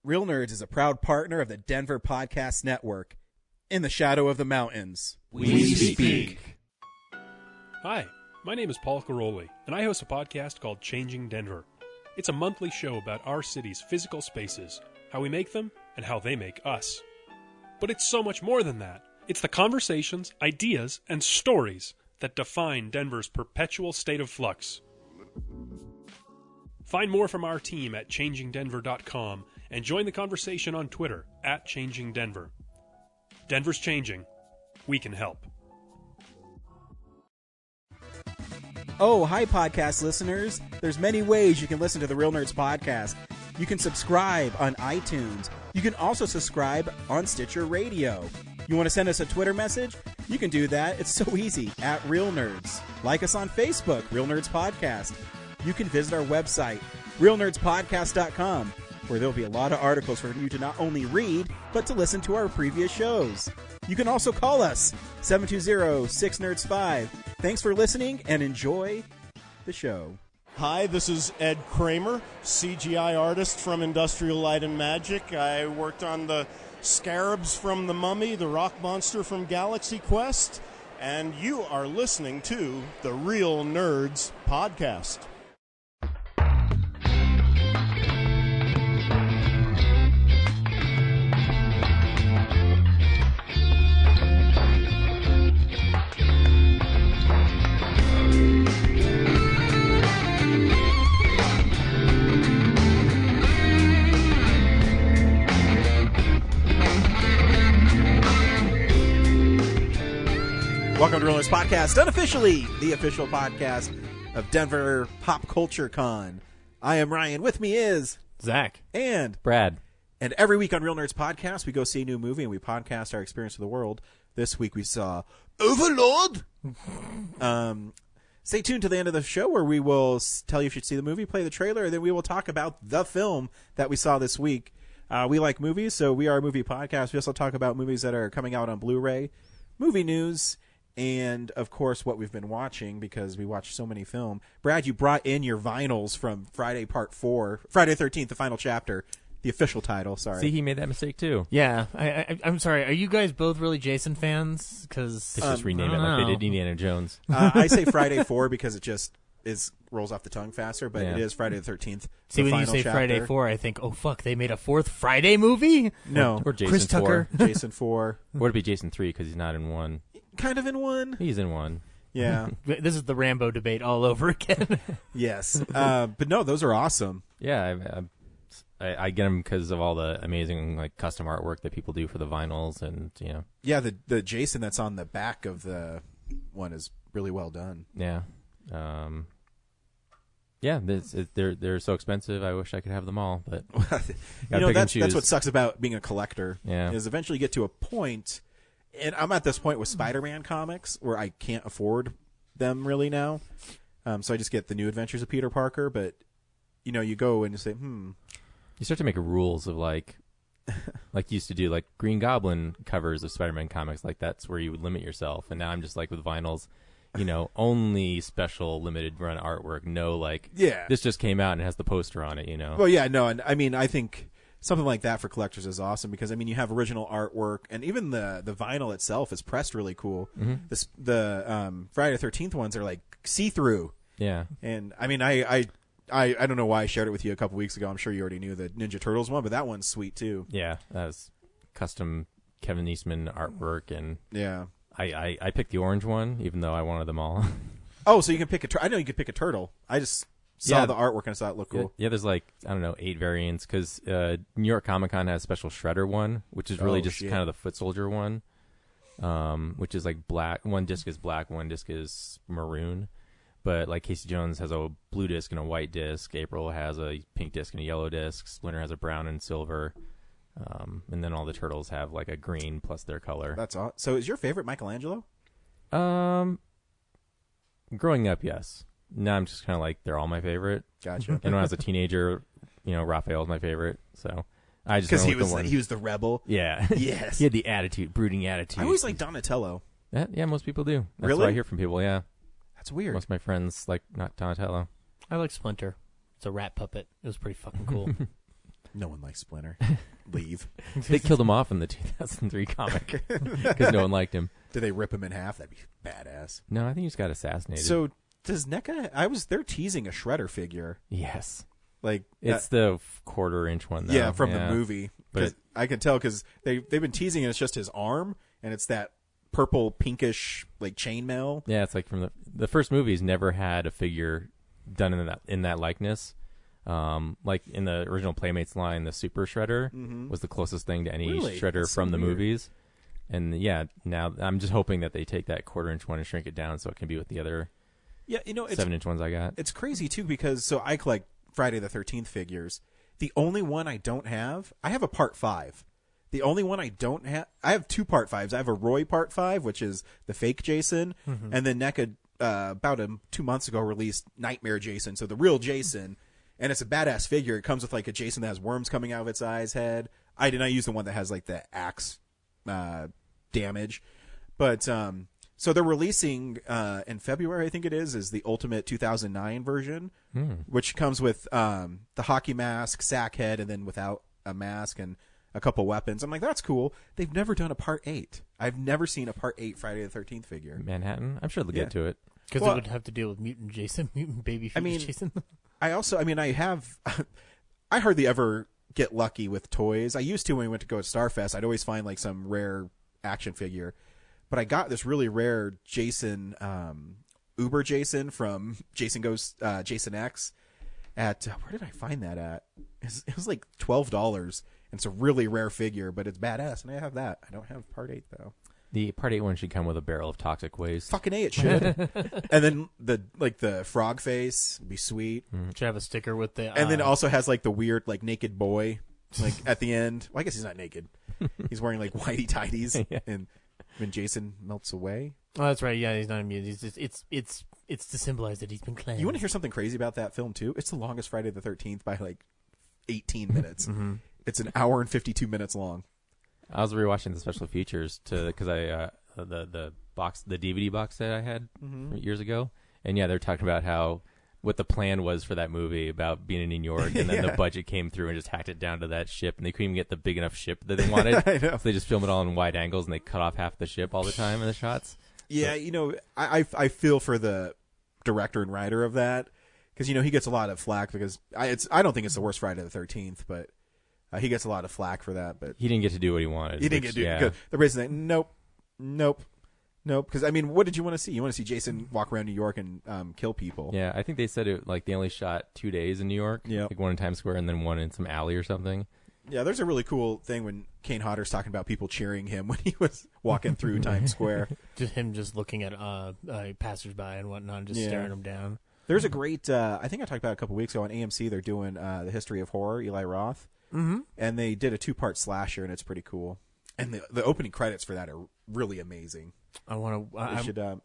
Real Nerds is a proud partner of the Denver Podcast Network. In the shadow of the mountains, we speak. Hi, my name is Paul Caroli, and I host a podcast called Changing Denver. It's a monthly show about our city's physical spaces, how we make them, and how they make us. But it's so much more than that. It's the conversations, ideas, and stories that define Denver's perpetual state of flux. Find more from our team at changingdenver.com and join the conversation on Twitter at changingdenver. Denver's changing. We can help. Oh, hi, podcast listeners. There's many ways you can listen to the Real Nerds podcast. You can subscribe on iTunes. You can also subscribe on Stitcher Radio. You want to send us a Twitter message? You can do that. It's so easy, at Real Nerds. Like us on Facebook, Real Nerds Podcast. You can visit our website, realnerdspodcast.com, where there'll be a lot of articles for you to not only read, but to listen to our previous shows. You can also call us, 720-6nerds5. Thanks for listening, and enjoy the show. Hi, this is Ed Kramer, CGI artist from Industrial Light and Magic. I worked on the scarabs from The Mummy, the rock monster from Galaxy Quest, and you are listening to the Real Nerds Podcast. Welcome to Real Nerds Podcast, unofficially the official podcast of Denver Pop Culture Con. I am Ryan. With me is Zach and Brad. And every week on Real Nerds Podcast, we go see a new movie and we podcast our experience of the world. This week we saw Overlord. Stay tuned to the end of the show where we will tell you if you should see the movie, play the trailer, and then we will talk about the film that we saw this week. We like movies, so we are a movie podcast. We also talk about movies that are coming out on Blu-ray, movie news, and, of course, what we've been watching because we watch so many film. Brad, you brought in your vinyls from Friday Part 4, Friday the 13th, the final chapter, the official title, sorry. See, he made that mistake, too. Yeah, I'm sorry. Are you guys both really Jason fans? Because Let's just rename it like they did Indiana Jones. I say Friday 4 because it just rolls off the tongue faster, but it is Friday the 13th. See, when you say chapter. Friday 4, I think, oh, fuck, they made a fourth Friday movie? No. Or Jason Chris 4. Tucker. Jason 4. Or it'd be Jason 3 because he's not in 1. Kind of in 1. He's in 1. Yeah. This is the Rambo debate all over again. Yes. But no, those are awesome. Yeah, I get them because of all the amazing like custom artwork that people do for the vinyls, and you know. Yeah, the Jason that's on the back of the one is really well done. Yeah. Yeah, they're so expensive. I wish I could have them all, but that's what sucks about being a collector. Yeah. Is eventually you get to a point. And I'm at this point with Spider-Man comics where I can't afford them really now. So I just get the New Adventures of Peter Parker. But, you go and you say, You start to make rules of like you used to do, like Green Goblin covers of Spider-Man comics. Like that's where you would limit yourself. And now I'm just like with vinyls, only special limited run artwork. No, this just came out and it has the poster on it, Well, yeah, no. And I mean, I think something like that for collectors is awesome because, I mean, you have original artwork, and even the vinyl itself is pressed really cool. Mm-hmm. The Friday the 13th ones are, see-through. Yeah. And, I mean, I don't know why I shared it with you a couple weeks ago. I'm sure you already knew the Ninja Turtles one, but that one's sweet, too. Yeah, that was custom Kevin Eastman artwork, and yeah. I picked the orange one, even though I wanted them all. Oh, so you can pick I know you could pick a turtle. I just saw the artwork and I thought it looked cool. Yeah, there's 8 variants because New York Comic Con has a special Shredder one, which is really kind of the foot soldier one, which is black. One disc is black, one disc is maroon. But Casey Jones has a blue disc and a white disc. April has a pink disc and a yellow disc. Splinter has a brown and silver. And then all the turtles have a green plus their color. That's awesome. So is your favorite Michelangelo? Growing up, yes. Now I'm just kind of they're all my favorite. Gotcha. And when I was a teenager, Raphael's my favorite. So I just because he was the rebel. Yeah. Yes. He had the attitude, brooding attitude. I always like Donatello. Yeah, most people do. That's really? what I hear from people. Yeah. That's weird. Most of my friends like not Donatello. I like Splinter. It's a rat puppet. It was pretty fucking cool. No one likes Splinter. Leave. They killed him off in the 2003 comic because no one liked him. Did they rip him in half? That'd be badass. No, I think he just got assassinated. So does NECA? They're teasing a Shredder figure. Yes. Like it's the quarter-inch one, though. Yeah, from the movie. But I can tell because they've been teasing it. It's just his arm, and it's that purple pinkish like chainmail. Yeah, it's like from the first movies never had a figure done in that likeness. Like in the original Playmates line, the Super Shredder was the closest thing to any Shredder from the movies. And yeah, now I'm just hoping that they take that quarter-inch one and shrink it down so it can be with the other 7-inch ones I got. It's crazy too because I collect Friday the 13th figures. The only one I don't have, I have a Part 5. The only one I don't have, I have 2 Part 5s. I have a Roy Part 5, which is the fake Jason, and then NECA about 2 months ago released Nightmare Jason, so the real Jason, and it's a badass figure. It comes with like a Jason that has worms coming out of its eyes head. I did not use the one that has like the axe damage, but so they're releasing in February, I think it is the Ultimate 2009 version, which comes with the hockey mask, sack head, and then without a mask and a couple weapons. I'm like, that's cool. They've never done a Part 8. I've never seen a Part 8 Friday the 13th figure. Manhattan? I'm sure they'll get to it. Because it would have to deal with Mutant Jason, Mutant Babyface Jason. I hardly ever get lucky with toys. I used to when we went to go to Starfest. I'd always find like some rare action figure. But I got this really rare Jason, Uber Jason from Jason Goes Jason X at, where did I find that at? It was like $12. And it's a really rare figure, but it's badass. And I have that. I don't have Part 8, though. The Part 8 one should come with a barrel of toxic waste. Fucking A, it should. And then the frog face would be sweet. Should have a sticker with the... And then it also has like the weird like naked boy like at the end. Well, I guess he's not naked. He's wearing like whitey tighties. Yeah. And when Jason melts away. Oh, that's right. Yeah, he's not immune. He's just, it's to symbolize that he's been cleansed. You want to hear something crazy about that film, too? It's the longest Friday the 13th by like 18 minutes. It's an hour and 52 minutes long. I was rewatching the special features because the DVD box that I had years ago, and yeah, they're talking about how what the plan was for that movie about being in New York, and then the budget came through and just hacked it down to that ship, and they couldn't even get the big enough ship that they wanted, I know. So they just film it all in wide angles, and they cut off half the ship all the time in the shots. Yeah, I feel for the director and writer of that because he gets a lot of flack because I don't think it's the worst Friday the 13th, but. He gets a lot of flack for that, but he didn't get to do what he wanted. He didn't get to do good. The reason that nope. Because what did you want to see? You want to see Jason walk around New York and kill people? Yeah, I think they said they only shot 2 days in New York. Yeah, like one in Times Square and then one in some alley or something. Yeah, there's a really cool thing when Kane Hodder's talking about people cheering him when he was walking through Times Square. Just him looking at passersby and whatnot, just staring them down. There's a great. I think I talked about it a couple weeks ago on AMC. They're doing the history of horror. Eli Roth. And they did a 2-part slasher, and it's pretty cool. And the opening credits for that are really amazing. I want to.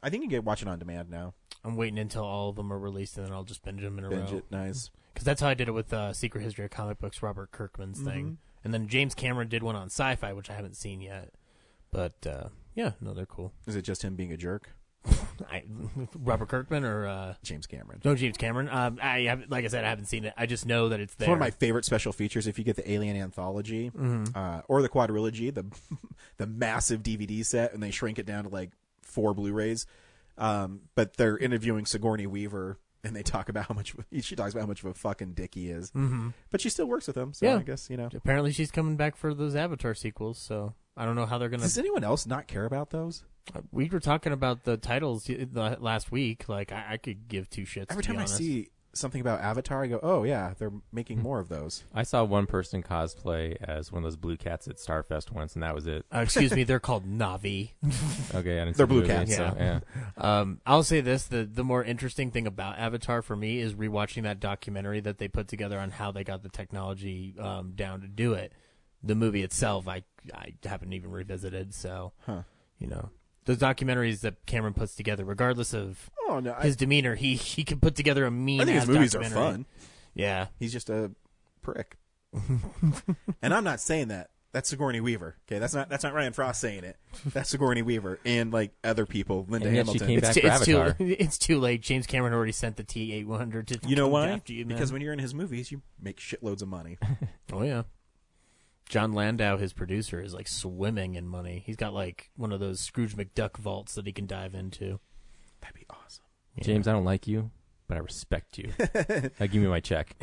I think you can watch it on demand now. I'm waiting until all of them are released, and then I'll just binge them in a row. Binge it, nice. Because that's how I did it with Secret History of Comic Books, Robert Kirkman's thing. And then James Cameron did one on Sci-Fi, which I haven't seen yet. But yeah, no, they're cool. Is it just him being a jerk? Robert Kirkman or James Cameron? No, James Cameron. Like I said, I haven't seen it. I just know that it's there. It's one of my favorite special features. If you get the Alien Anthology or the Quadrilogy, the massive DVD set, and they shrink it down to like 4 Blu-rays. But they're interviewing Sigourney Weaver, and they talk about she talks about how much of a fucking dick he is. But she still works with him, so I guess Apparently, she's coming back for those Avatar sequels. So I don't know how they're gonna. Does anyone else not care about those? We were talking about the titles last week. Like, I could give 2 shits. Every time I see something about Avatar, I go, oh, yeah, they're making more of those. I saw one person cosplay as one of those blue cats at Starfest once, and that was it. Excuse me, they're called Na'vi. Okay, I didn't see they're the blue movie, cats. So, yeah. I'll say this. The more interesting thing about Avatar for me is rewatching that documentary that they put together on how they got the technology down to do it. The movie itself, I haven't even revisited, so, those documentaries that Cameron puts together, regardless of his demeanor, he can put together a mean. I think his movies are documentary. fun. Yeah, he's just a prick. And I'm not saying that That's Sigourney Weaver. Okay, that's not Ryan Frost saying it. That's Sigourney Weaver and like other people. Linda And yet Hamilton. she came back for Avatar. It's too late. James Cameron already sent the T-800 to You know come why? after you, man. Because when you're in his movies, you make shitloads of money. Oh yeah. John Landau, his producer, is like swimming in money. He's got like one of those Scrooge McDuck vaults that he can dive into. That'd be awesome. Yeah. James, I don't like you, but I respect you. Give me my check.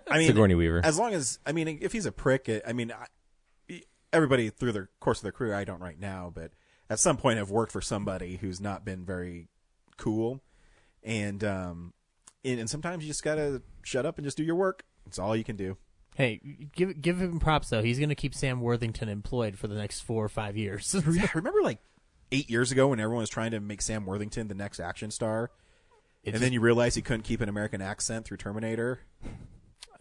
I mean, Sigourney Weaver. As long as, I mean, if he's a prick, everybody through the course of their career, I don't right now, but at some point have worked for somebody who's not been very cool. And sometimes you just gotta shut up and just do your work. It's all you can do. Hey, give him props though. He's going to keep Sam Worthington employed for the next 4 or 5 years. Remember like 8 years ago when everyone was trying to make Sam Worthington the next action star? Then you realize he couldn't keep an American accent through Terminator.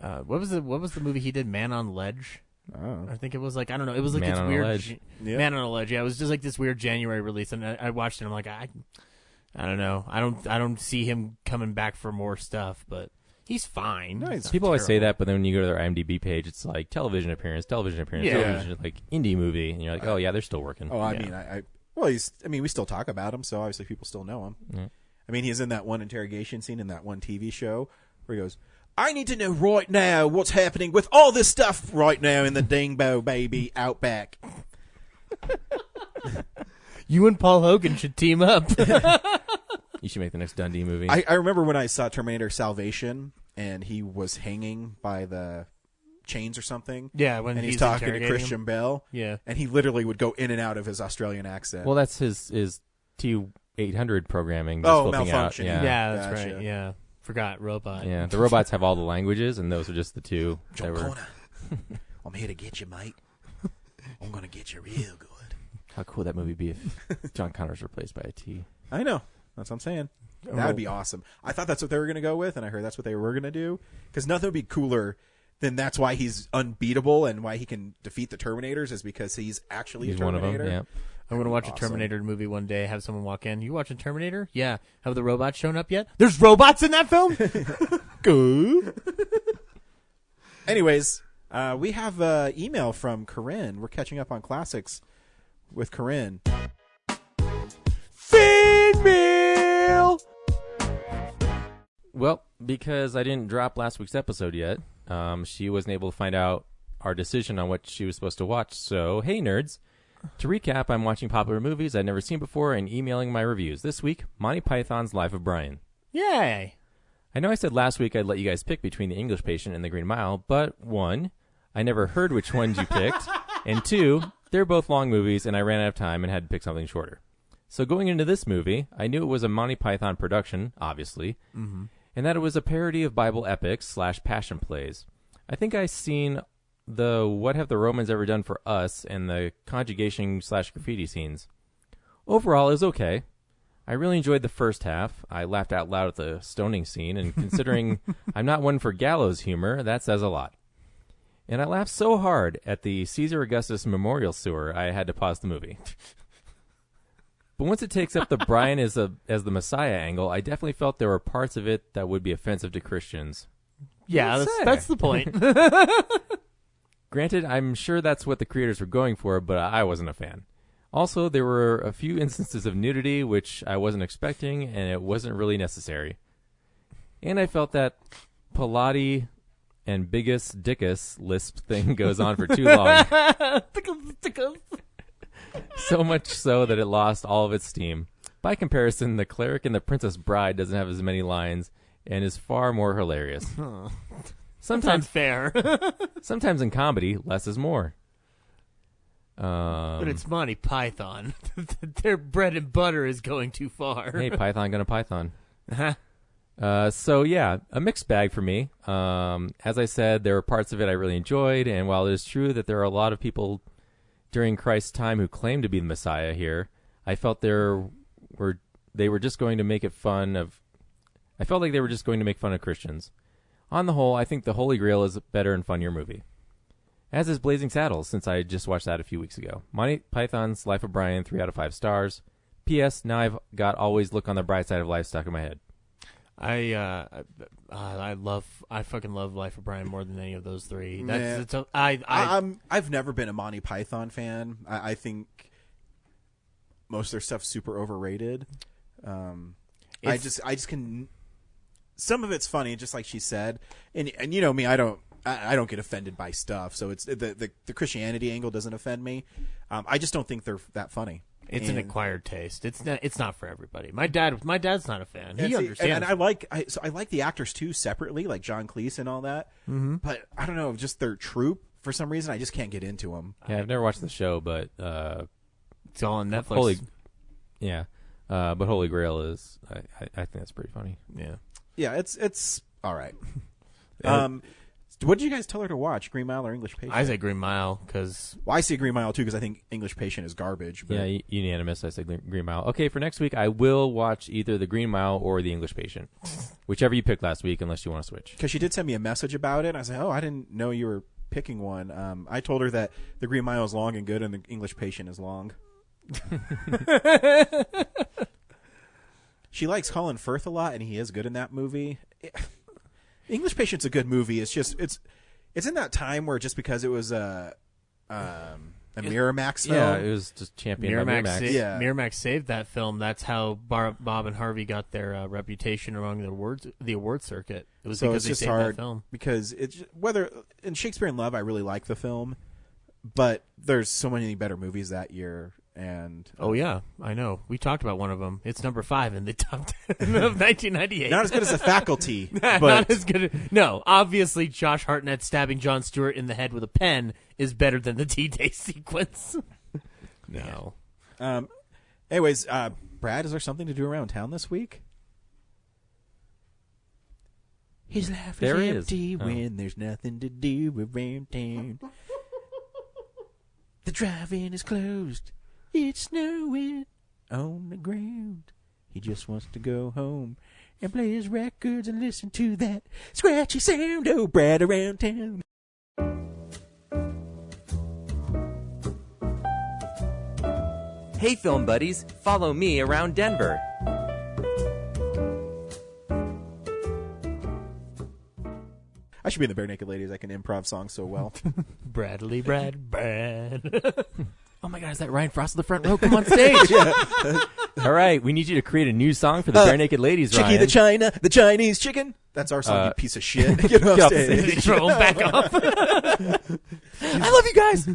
What was the movie he did? Man on Ledge. Oh. I think it was like, I don't know. It was like Man this on a weird Ledge. Yeah. Man on a Ledge. Yeah, it was just like this weird January release, and I watched it. And I'm like, I don't know. I don't see him coming back for more stuff, but he's fine. No, He's not People always say terrible. that, but then when you go to their IMDb page, it's like television appearance, Yeah. television, like indie movie, and you're like, oh yeah, they're still working. Oh, I Yeah. mean, we still talk about him, so obviously people still know him. Yeah. I mean, he's in that one interrogation scene in that one TV show where he goes, I need to know right now what's happening with all this stuff right now in the Dingbo Baby Outback. You and Paul Hogan should team up. You should make the next Dundee movie. I remember when I saw Terminator Salvation and he was hanging by the chains or something. Yeah, when and he's he's talking to interrogating Christian him. Bell. Yeah. And he literally would go in and out of his Australian accent. well, that's his T800 programming. Just flipping out. malfunctioning. Yeah, that's Gotcha. right. Yeah. Forgot robot. Yeah, the robots have all the languages, and those are just the two. John that were, Connor, I'm here to get you, mate. I'm going to get you real good. how cool would that movie be if John Connor's replaced by a T? I know. That's what I'm saying. That would be awesome. I thought that's what they were going to go with, and I heard that's what they were going to do. Because nothing would be cooler than that's why he's unbeatable and why he can defeat the Terminators is because he's actually He's a one of Terminator. them. Yeah. I'm going to watch Awesome. a Terminator movie one day, have someone walk in. You watching Terminator? Yeah. Have the robots shown up yet? There's robots in that film? Good. Anyways, we have an email from Corinne. We're catching up on classics with Corinne. Feed meal! Well, because I didn't drop last week's episode yet, she wasn't able to find out our decision on what she was supposed to watch. So, hey, nerds. To recap, I'm watching popular movies I'd never seen before and emailing my reviews. This week, Monty Python's Life of Brian. Yay. I know I said last week I'd let you guys pick between The English Patient and The Green Mile, but 1, I never heard which ones you picked, and 2, they're both long movies and I ran out of time and had to pick something shorter. So going into this movie, I knew it was a Monty Python production, obviously, and that it was a parody of Bible epics / passion plays. I think I've seen the What Have the Romans Ever Done for Us and the conjugation / graffiti scenes. Overall, it was okay. I really enjoyed the first half. I laughed out loud at the stoning scene, and considering I'm not one for gallows humor, that says a lot. And I laughed so hard at the Caesar Augustus Memorial Sewer, I had to pause the movie. But once it takes up the Brian as the Messiah angle, I definitely felt there were parts of it that would be offensive to Christians. Yeah, that's the point. Granted, I'm sure that's what the creators were going for, but I wasn't a fan. Also, there were a few instances of nudity, which I wasn't expecting, and it wasn't really necessary. And I felt that Pilati and Bigus Dickus lisp thing goes on for too long. So much so that it lost all of its steam. By comparison, The Cleric and the Princess Bride doesn't have as many lines and is far more hilarious. Sometimes fair. Sometimes in comedy, less is more. But it's Monty Python. Their bread and butter is going too far. Hey, Python gonna Python. So yeah, a mixed bag for me. As I said, there were parts of it I really enjoyed, and while it is true that there are a lot of people during Christ's time who claim to be the Messiah here, I felt they were just going to make it fun of. I felt like they were just going to make fun of Christians. On the whole, I think The Holy Grail is a better and funnier movie. As is Blazing Saddles, since I just watched that a few weeks ago. Monty Python's Life of Brian, 3 out of 5 stars. P.S. Now I've got Always Look on the Bright Side of Life stuck in my head. I fucking love Life of Brian more than any of those three. I've never been a Monty Python fan. I think most of their stuff's super overrated. I just can. Some of it's funny, just like she said, and you know me, I don't get offended by stuff. So it's the Christianity angle doesn't offend me. I just don't think they're that funny. It's an acquired taste. It's not for everybody. My dad's not a fan. He understands. And I like the actors too separately, like John Cleese and all that. Mm-hmm. But I don't know, just their troupe for some reason I just can't get into them. Yeah, I've never watched the show, but it's all on Netflix. But Holy Grail is. I think that's pretty funny. Yeah, it's all right. What did you guys tell her to watch, Green Mile or English Patient? I say Green Mile because... Well, I say Green Mile, too, because I think English Patient is garbage. But... Yeah, unanimous. I say Green Mile. Okay, for next week, I will watch either the Green Mile or the English Patient. Whichever you picked last week, unless you want to switch. Because she did send me a message about it, and I said, I didn't know you were picking one. I told her that the Green Mile is long and good, and the English Patient is long. She likes Colin Firth a lot, and he is good in that movie. English Patient's a good movie. It's just it's in that time where just because it was a Miramax film. Yeah, it was just championed by Miramax. Miramax saved that film. That's how Bob and Harvey got their reputation among the award circuit. It was because they saved that film. Because it's whether in Shakespeare in Love, I really like the film, but there's so many better movies that year. And oh yeah, I know. We talked about one of them. It's number 5 in the top 10 of 1998. Not as good as The Faculty, but not as good. No, obviously, Josh Hartnett stabbing Jon Stewart in the head with a pen is better than the D-Day sequence. No. Anyways, Brad, is there something to do around town this week? His life is empty when there's nothing to do around town. The drive-in is closed. It's snowing on the ground. He just wants to go home and play his records and listen to that scratchy sound of Brad around town. Hey, film buddies, follow me around Denver. I should be in the Bare Naked Ladies. I can improv songs so well. Brad. Oh my God, is that Ryan Frost of the front row? Come on stage. All right, we need you to create a new song for the Bare Naked Ladies, Ryan. Chicky the Chinese chicken. That's our song, you piece of shit. Get off stage. They throw him back up. I love you guys.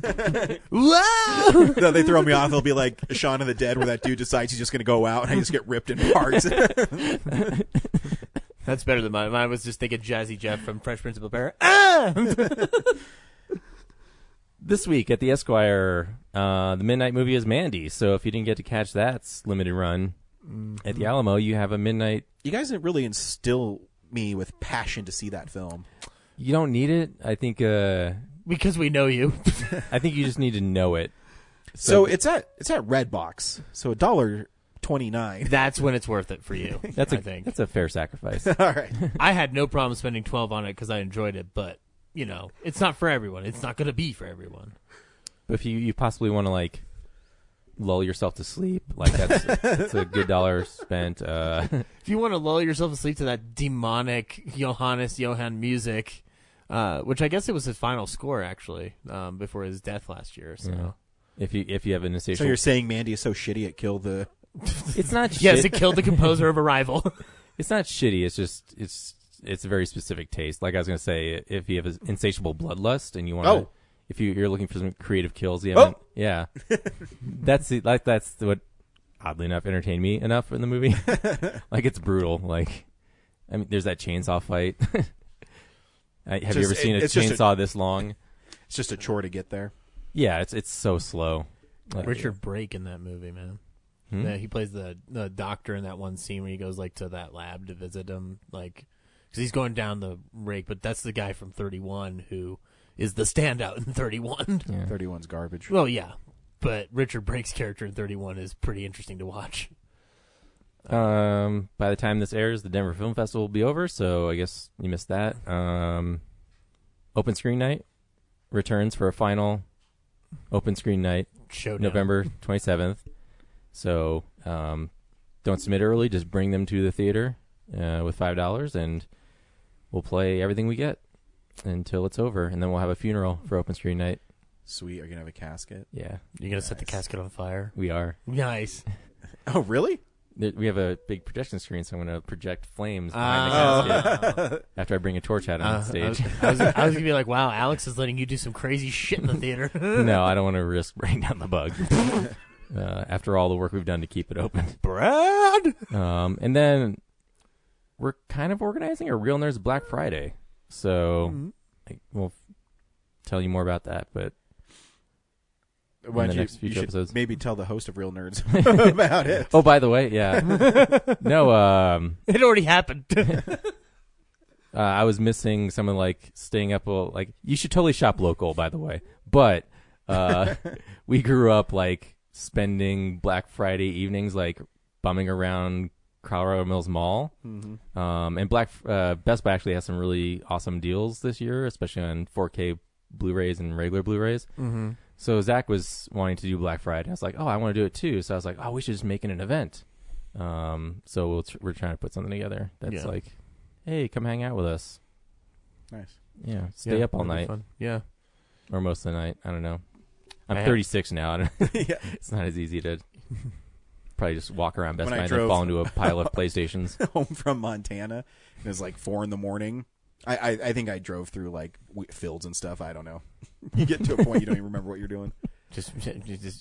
Wow. No, they throw me off. It'll be like Shaun of the Dead, where that dude decides he's just going to go out and I just get ripped in parts. That's better than mine. Mine was just thinking Jazzy Jeff from Fresh Prince of Bel-Air. This week at the Esquire, the midnight movie is Mandy. So if you didn't get to catch that limited run at the Alamo, you have a midnight. You guys didn't really instill me with passion to see that film. You don't need it. I think because we know you. I think you just need to know it. So it's at Redbox. So $1.29. That's when it's worth it for you. I think that's a fair sacrifice. All right. I had no problem spending $12 on it because I enjoyed it, but you know, it's not for everyone. It's not going to be for everyone. But if you possibly want to like lull yourself to sleep, like that's a good dollar spent. If you want to lull yourself to sleep to that demonic Johann music, which I guess it was his final score actually, before his death last year. So if you have an insatiable, so you're saying Mandy is so shitty it killed the. It's not. Yes, it killed the composer of Arrival. It's not shitty. It's just it's a very specific taste. Like I was gonna say, if you have an insatiable bloodlust and you want if you're looking for some creative kills, that's what oddly enough entertained me enough in the movie. Like it's brutal. Like I mean, there's that chainsaw fight. Have you ever seen a chainsaw this long? It's just a chore to get there. Yeah, it's so slow. Like, Richard Brake in that movie, man. Yeah, he plays the doctor in that one scene where he goes like to that lab to visit him, like because he's going down the rake. But that's the guy from 31 who is the standout in 31. Yeah. 31's garbage. Well, yeah, but Richard Brake's character in 31 is pretty interesting to watch. By the time this airs, the Denver Film Festival will be over, so I guess you missed that. Open Screen Night returns for a final open screen night, Showdown. November 27th. So don't submit early, just bring them to the theater. with $5, and we'll play everything we get until it's over, and then we'll have a funeral for open screen night. Sweet. Are you going to have a casket? Yeah. You're going to set the casket on fire? We are. Nice. Oh, really? We have a big projection screen, so I'm going to project flames behind the casket after I bring a torch out on stage. I was going to be like, wow, Alex is letting you do some crazy shit in the theater. No, I don't want to risk bringing down the bug. After all the work we've done to keep it open. Brad! And then we're kind of organizing a Real Nerds Black Friday. So we'll tell you more about that, but in the next future episodes. Maybe tell the host of Real Nerds about it. Oh, by the way, yeah. No, it already happened. I was missing someone like staying up. Like, you should totally shop local, by the way. But we grew up like spending Black Friday evenings like bumming around Colorado Mills Mall. Mm-hmm. And Best Buy actually has some really awesome deals this year, especially on 4K Blu-rays and regular Blu-rays. Mm-hmm. So Zach was wanting to do Black Friday. I was like, oh, I want to do it too. So I was like, oh, we should just make it an event. So we're trying to put something together that's like, hey, come hang out with us. Nice. Yeah, stay up all night. Fun. Yeah. Or most of the night. I don't know. I'm 36 now. It's not as easy to probably just walk around Best Buy and then fall into a pile of PlayStations. Home from Montana. It was like 4 a.m. I think I drove through like fields and stuff. I don't know. You get to a point you don't even remember what you're doing. Just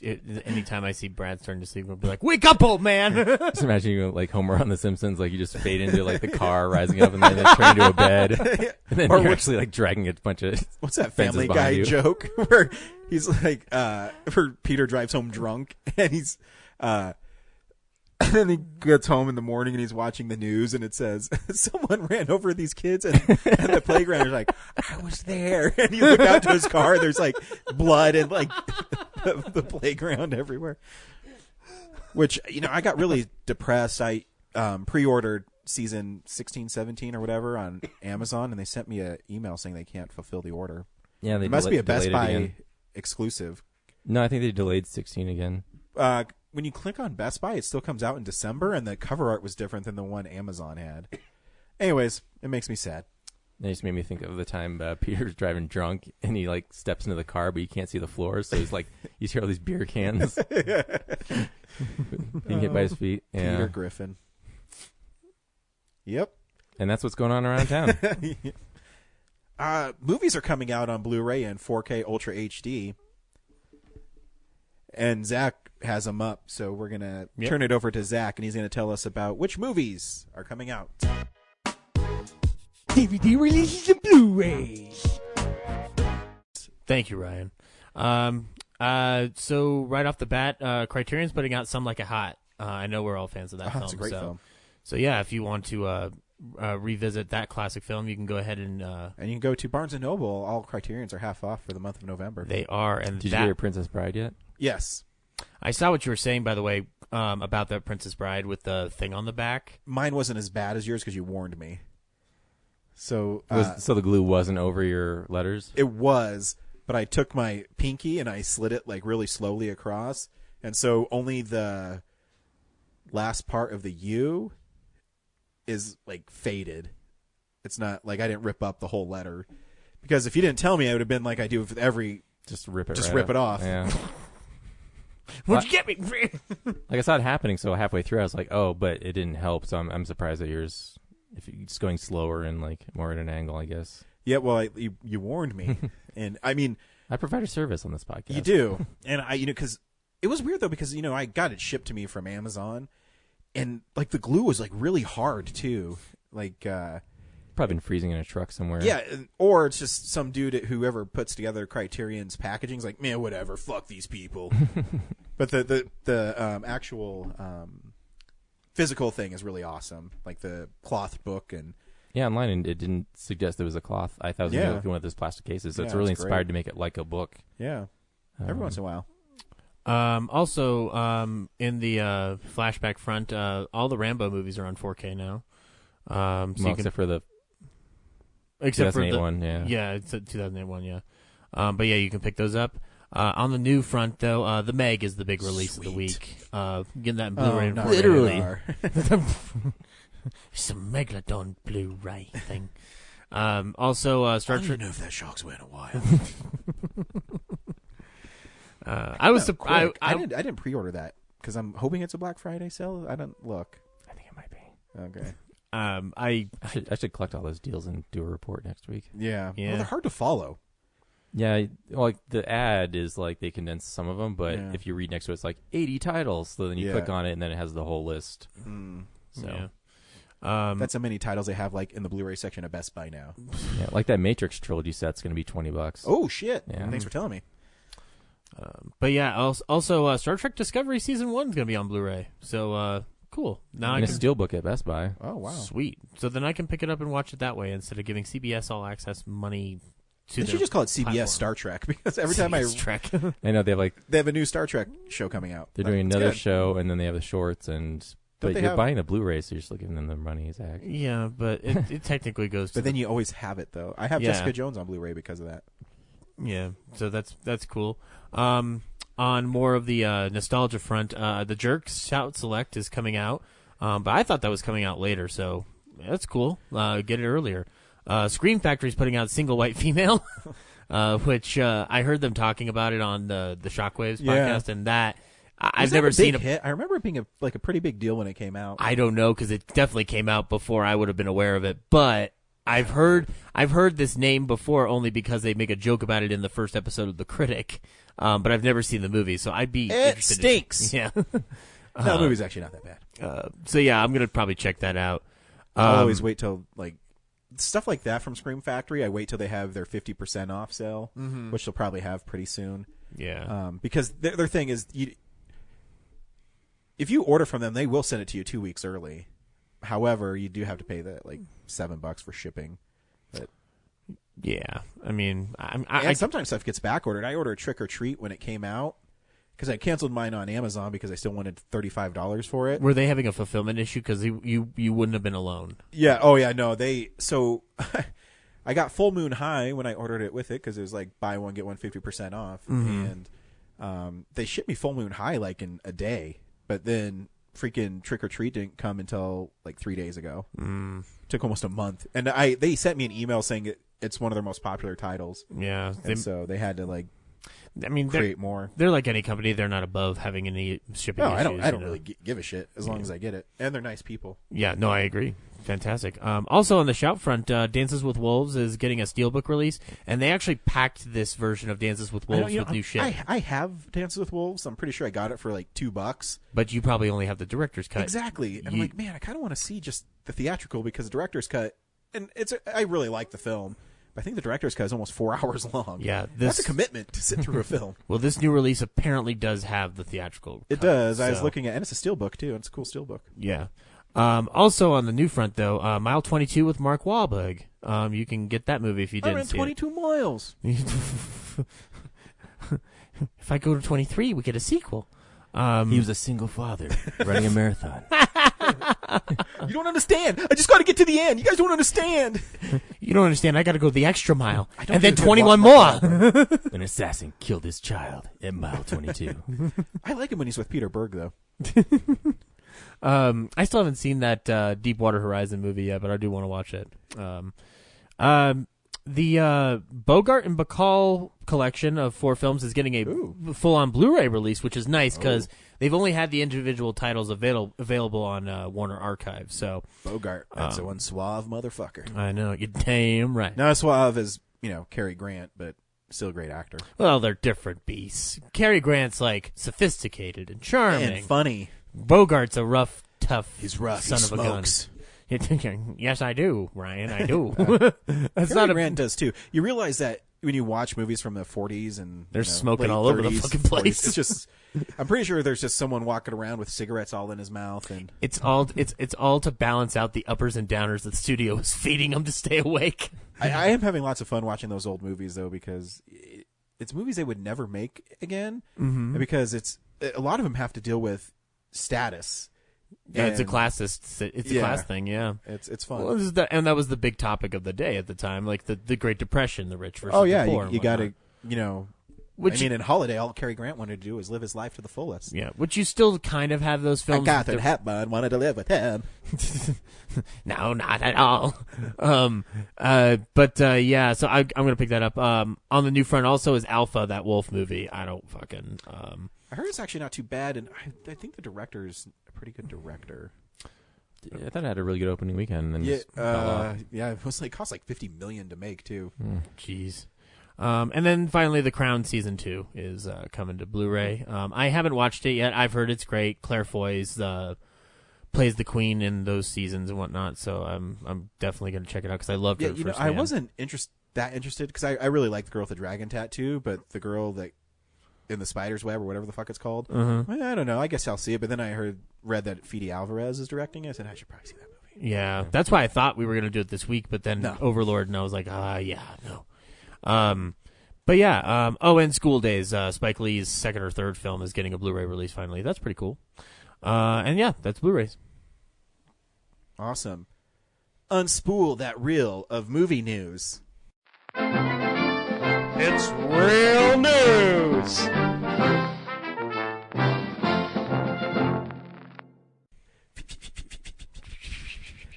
anytime I see Brad starting to sleep, I'll be like, "Wake up, old man!" Just imagine you like Homer on The Simpsons, like you just fade into like the car rising up and then turn into a bed, and then you're actually like dragging a bunch of what's that Family Guy joke where he's like, where Peter drives home drunk and he's. And then he gets home in the morning and he's watching the news and it says, someone ran over these kids at the playground. He's like, I was there. And you look out to his car and there's like blood and like the playground everywhere. Which, I got really depressed. I pre-ordered season 16, 17 or whatever on Amazon and they sent me an email saying they can't fulfill the order. Yeah, it must be a Best Buy exclusive. No, I think they delayed 16 again. When you click on Best Buy, it still comes out in December, and the cover art was different than the one Amazon had. Anyways, it makes me sad. It just made me think of the time Peter's driving drunk, and he like steps into the car, but you can't see the floor, so he's like, you see all these beer cans being hit by his feet. Yeah. Peter Griffin. Yep. And that's what's going on around town. Movies are coming out on Blu-ray and 4K Ultra HD. And Zach has them up, so we're going to turn it over to Zach, and he's going to tell us about which movies are coming out. DVD releases and Blu-rays. Thank you, Ryan. So right off the bat, Criterion's putting out Some Like It Hot. I know we're all fans of that film. It's a great film. So yeah, if you want to revisit that classic film, you can go ahead and you can go to Barnes & Noble. All Criterions are half off for the month of November. They are. And did you hear Princess Bride yet? Yes. I saw what you were saying, by the way, about the Princess Bride with the thing on the back. Mine wasn't as bad as yours because you warned me. So so the glue wasn't over your letters? It was, but I took my pinky and I slid it like really slowly across, and so only the last part of the U is like faded. It's not like I didn't rip up the whole letter, because if you didn't tell me, I would have been like I do with every just rip it off. Yeah. What'd you get me? Like I saw it happening, so halfway through I was like, oh, but it didn't help. So I'm surprised that yours, if you're just going slower and like more at an angle, I guess. Yeah, well, you warned me, and I mean, I provide a service on this podcast. You do, and because it was weird though, because I got it shipped to me from Amazon, and like the glue was like really hard too, like. Probably been freezing in a truck somewhere. Yeah, or it's just some dude whoever puts together Criterion's packaging's like, man, whatever, fuck these people. But the actual physical thing is really awesome, like the cloth book and. Yeah, online it didn't suggest it was a cloth. I thought it was one of those plastic cases, so it's really inspired to make it like a book. Yeah, every once in a while. Also, in the flashback front, all the Rambo movies are on 4K now. Except for the. Except 2008 for one, yeah. Yeah, it's a 2008 one, yeah. But yeah, you can pick those up. On the new front, though, The Meg is the big release of the week. Getting that in Blu-ray. No, literally. It's a Megalodon Blu-ray thing. Also, Star I don't Trek. even know if that shark's went a while. I was surprised. I didn't pre-order that because I'm hoping it's a Black Friday sale. I don't look. I think it might be. Okay. I should collect all those deals and do a report next week. Yeah. Yeah. Well, they're hard to follow. Yeah, like the ad is like they condense some of them, but Yeah. if you read next to it, it's like 80 titles. So then you click on it, and then it has the whole list. So That's how many titles they have like in the Blu-ray section of Best Buy now. yeah, like that Matrix trilogy set's going to be $20. Oh shit! Yeah. Thanks for telling me. but yeah, also Star Trek Discovery Season 1 is going to be on Blu-ray. So cool. Now I And a can steelbook at Best Buy. Oh wow. Sweet. So then I can pick it up and watch it that way instead of giving CBS All Access money to They their should just call it CBS platform. Star Trek because every time CBS Trek. I know they they have a new Star Trek show coming out. they're doing That's another good. show, and then they have the shorts, and Don't but they you're have- buying the Blu-ray, so you're still giving them the money, Zach. Yeah, but it technically goes to But then you always have it though. I have Yeah. Jessica Jones on Blu-ray because of that. yeah, so that's cool. On more of the nostalgia front, the Jerk Shout Select is coming out, but I thought that was coming out later, so that's cool. Get it earlier. Scream Factory's putting out Single White Female, which I heard them talking about it on the Shockwaves podcast, and that I've never seen a hit. I remember it being a pretty big deal when it came out. I don't know because it definitely came out before I would have been aware of it, but I've heard this name before only because they make a joke about it in the first episode of The Critic, but I've never seen the movie, so I'd be It interested. stinks. Yeah. No, the movie's actually not that bad. So yeah, I'm gonna probably check that out. I always wait till like stuff like that from Scream Factory. I wait till they have their 50% off sale, which they'll probably have pretty soon. Yeah. Because their thing is, if you order from them, they will send it to you 2 weeks early. However, you do have to pay the like $7 for shipping. But Yeah. I mean, and sometimes stuff gets back ordered. I ordered Trick or Treat when it came out because I canceled mine on Amazon because I still wanted $35 for it. were they having a fulfillment issue? Because you wouldn't have been alone. Yeah. Oh, yeah. No, so I got Full Moon High when I ordered it with it because it was like buy one, get one 50% off. And they shipped me Full Moon High like in a day. But then freaking Trick or Treat didn't come until like 3 days ago. Took almost a month. And they sent me an email saying it's one of their most popular titles. Yeah. And so they had to like I mean, create more. They're like any company. They're not above having any shipping No, issues. I don't really give a shit as long as I get it. And they're nice people. Yeah, no, I agree. Fantastic. Also on the shout front, Dances with Wolves is getting a steelbook release, and they actually packed this version of Dances with Wolves with new shit. I have Dances with Wolves. I'm pretty sure I got it for like $2. But you probably only have the director's cut. Exactly. And I'm like, man, I kind of want to see just the theatrical because the director's cut, and I really like the film. I think the director's cut is almost 4 hours long. Yeah, that's a commitment to sit through a film. Well, this new release apparently does have the theatrical It cut, does. I was so- looking at, and it's a steelbook too. It's a cool steelbook. Yeah. Also on the new front, though, Mile 22 with Mark Wahlberg. You can get that movie if you I didn't ran see 22 miles. it. If I go to 23, we get a sequel. He was a single father running a marathon. You don't understand. I just got to get to the end. You guys don't understand. You don't understand. I got to go the extra mile, don't and then do good 21 walk, more. An assassin killed his child at mile 22. I like him when he's with Peter Berg, though. I still haven't seen that Deepwater Horizon movie yet, but I do want to watch it. The Bogart and Bacall collection of 4 films is getting a full-on Blu-ray release, which is nice because they've only had the individual titles available on Warner Archive. So Bogart, that's one suave motherfucker. I know, you're damn right. Not as suave as, Cary Grant, but still a great actor. Well, they're different beasts. Cary Grant's like sophisticated and charming. And funny. Bogart's a rough, tough He's rough. son He of a gun. smokes. Yes, I do, Ryan. I do. That's Cary not a Grant does too. You realize that when you watch movies from the 40s and They're smoking late all over the 30s, fucking 40s, place. It's just, I'm pretty sure there's just someone walking around with cigarettes all in his mouth, and It's all to balance out the uppers and downers that the studio is feeding them to stay awake. I am having lots of fun watching those old movies though because it's movies they would never make again, and because a lot of them have to deal with status. Yeah, it's a And classist. It's a class thing. Yeah, It's fun. well, and that was the big topic of the day at the time, like the Great Depression, the rich versus Oh yeah, the poor. you got to in Holiday, all Cary Grant wanted to do was live his life to the fullest. Yeah, which you still kind of have those films. Katharine Hepburn wanted to live with him. No, not at all. Yeah, so I'm going to pick that up. On the new front also is Alpha, that wolf movie. I don't fucking... I heard it's actually not too bad, and I think the director's a pretty good director. I thought it had a really good opening weekend. And Yeah, just fell off. it cost like $50 million to make, too. Jeez. And then finally, The Crown Season 2 is coming to Blu-ray. I haven't watched it yet. I've heard it's great. Claire Foy's plays the queen in those seasons and whatnot, so I'm definitely going to check it out because I loved her first. I wasn't that interested because I really liked the girl with the dragon tattoo, but the girl that in the spider's web or whatever the fuck it's called, I don't know. I guess I'll see it, but then I read that Fede Alvarez is directing it. I said I should probably see that movie. Yeah, that's why I thought we were going to do it this week, but then Overlord, and I was like, no. But yeah, and School Days, Spike Lee's second or third film is getting a Blu-ray release finally. That's pretty cool. And yeah, that's Blu-rays. Awesome. Unspool that reel of movie news. It's real news.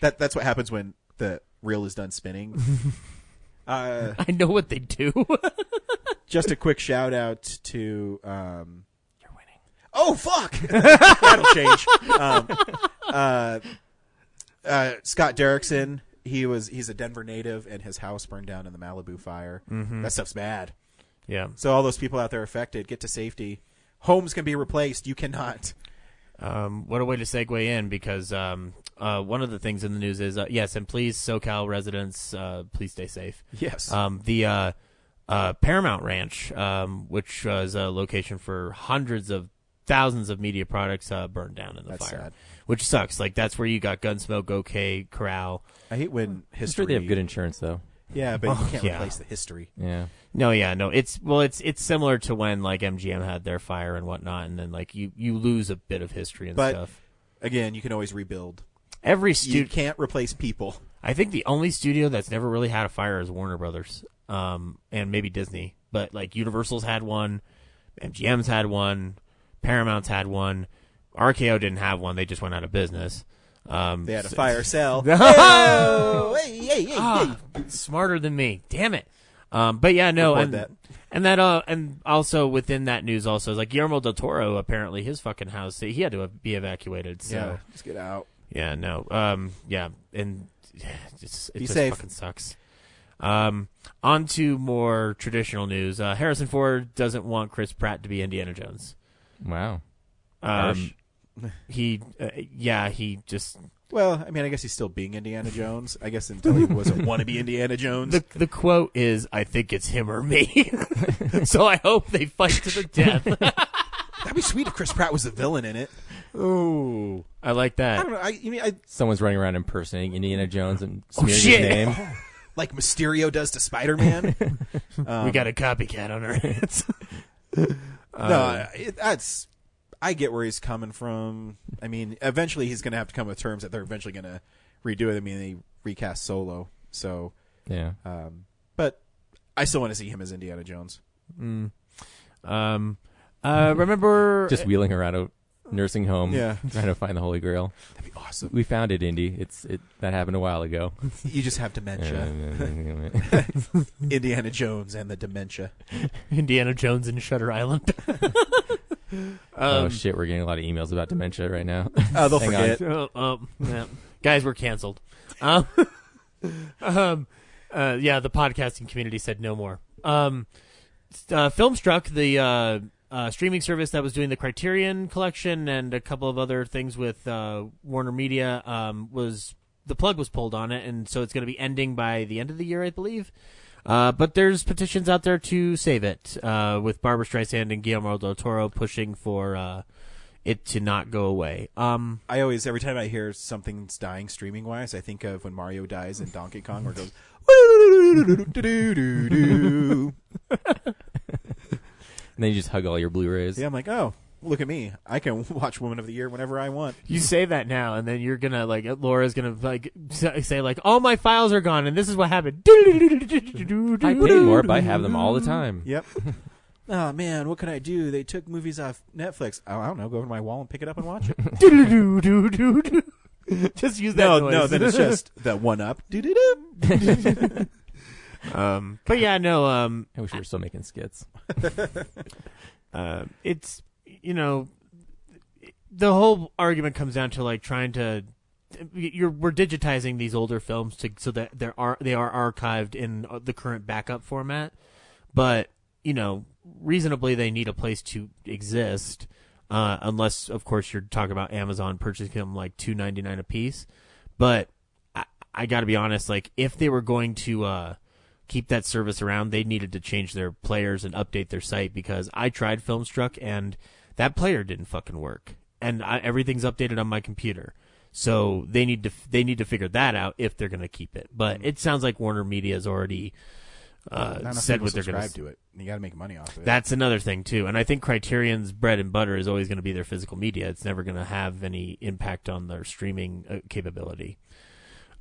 That's what happens when the reel is done spinning. I know what they do. Just a quick shout out to You're winning. Oh fuck! That'll change. Scott Derrickson, he's a Denver native, and his house burned down in the Malibu fire. That stuff's bad. Yeah. So all those people out there affected, get to safety. Homes can be replaced. You cannot. What a way to segue in, because one of the things in the news is yes, and please, SoCal residents, please stay safe. Yes. The Paramount Ranch, which was a location for hundreds of thousands of media products, burned down in the That's fire. sad. Which sucks. Like, that's where you got Gunsmoke, OK Corral. I hate when I'm history. sure they have good insurance though. Yeah, but you can't yeah. replace the history. Yeah. No. It's similar to when like MGM had their fire and whatnot, and then like you lose a bit of history and But stuff. again, you can always rebuild. Every You studio, can't replace people. I think the only studio that's never really had a fire is Warner Brothers, and maybe Disney. But like Universal's had one, MGM's had one, Paramount's had one. RKO didn't have one; they just went out of business. They had a fire sale. Hey. Smarter than me. Damn it. But yeah, no, Record and and also within that news also is like Guillermo del Toro, apparently his fucking house, he had to be evacuated. So Yeah, just get out. yeah, no, yeah, and it just safe. fucking sucks. On to more traditional news. Harrison Ford doesn't want Chris Pratt to be Indiana Jones. Wow. He just Well, I mean, I guess he's still being Indiana Jones. I guess until he wasn't want to be Indiana Jones. the quote is, "I think it's him or me." So I hope they fight to the death. That'd be sweet if Chris Pratt was the villain in it. Ooh, I like that. I don't know. Someone's running around impersonating Indiana Jones and smearing shit. his name. Like Mysterio does to Spider-Man. We got a copycat on our hands. I get where he's coming from. I mean, eventually he's going to have to come with terms that they're eventually going to redo it. I mean, they recast Solo, so Yeah. but I still want to see him as Indiana Jones. Remember Just wheeling around a nursing home, Yeah. trying to find the Holy Grail. That'd be awesome. We found it, Indy. That happened a while ago. You just have dementia. Indiana Jones and the dementia. Indiana Jones and Shutter Island? Oh shit, we're getting a lot of emails about dementia right now. They'll Hang forget. Yeah. Guys, we're canceled. Yeah, the podcasting community said no more. Filmstruck, the streaming service that was doing the Criterion Collection and a couple of other things with Warner Media, the plug was pulled on it, and so it's going to be ending by the end of the year, I believe. But there's petitions out there to save it, with Barbara Streisand and Guillermo del Toro pushing for it to not go away. I always, every time I hear something's dying streaming wise, I think of when Mario dies in Donkey Kong, where it goes. And then you just hug all your Blu-rays. Yeah, I'm like, oh, look at me. I can watch Woman of the Year whenever I want. You say that now, and then you're gonna Laura's gonna say all my files are gone, and this is what happened. I pay more, but I have them all the time. Yep. oh man, what can I do? They took movies off Netflix. I don't know. Go over to my wall and pick it up and watch it. Just use that noise. No, then it's just the one up. But yeah, no. I wish we were still making skits. It's the whole argument comes down to like trying to. We're digitizing these older films so that they are archived in the current backup format, but reasonably they need a place to exist, unless of course you're talking about Amazon purchasing them like $2.99 a piece. But I got to be honest, like if they were going to keep that service around, they needed to change their players and update their site, because I tried Filmstruck and that player didn't fucking work, and everything's updated on my computer. So they need to figure that out if they're going to keep it. But it sounds like Warner Media has already said what they're going to do. It. You got to make money off of it. That's another thing too. And I think Criterion's bread and butter is always going to be their physical media. It's never going to have any impact on their streaming capability.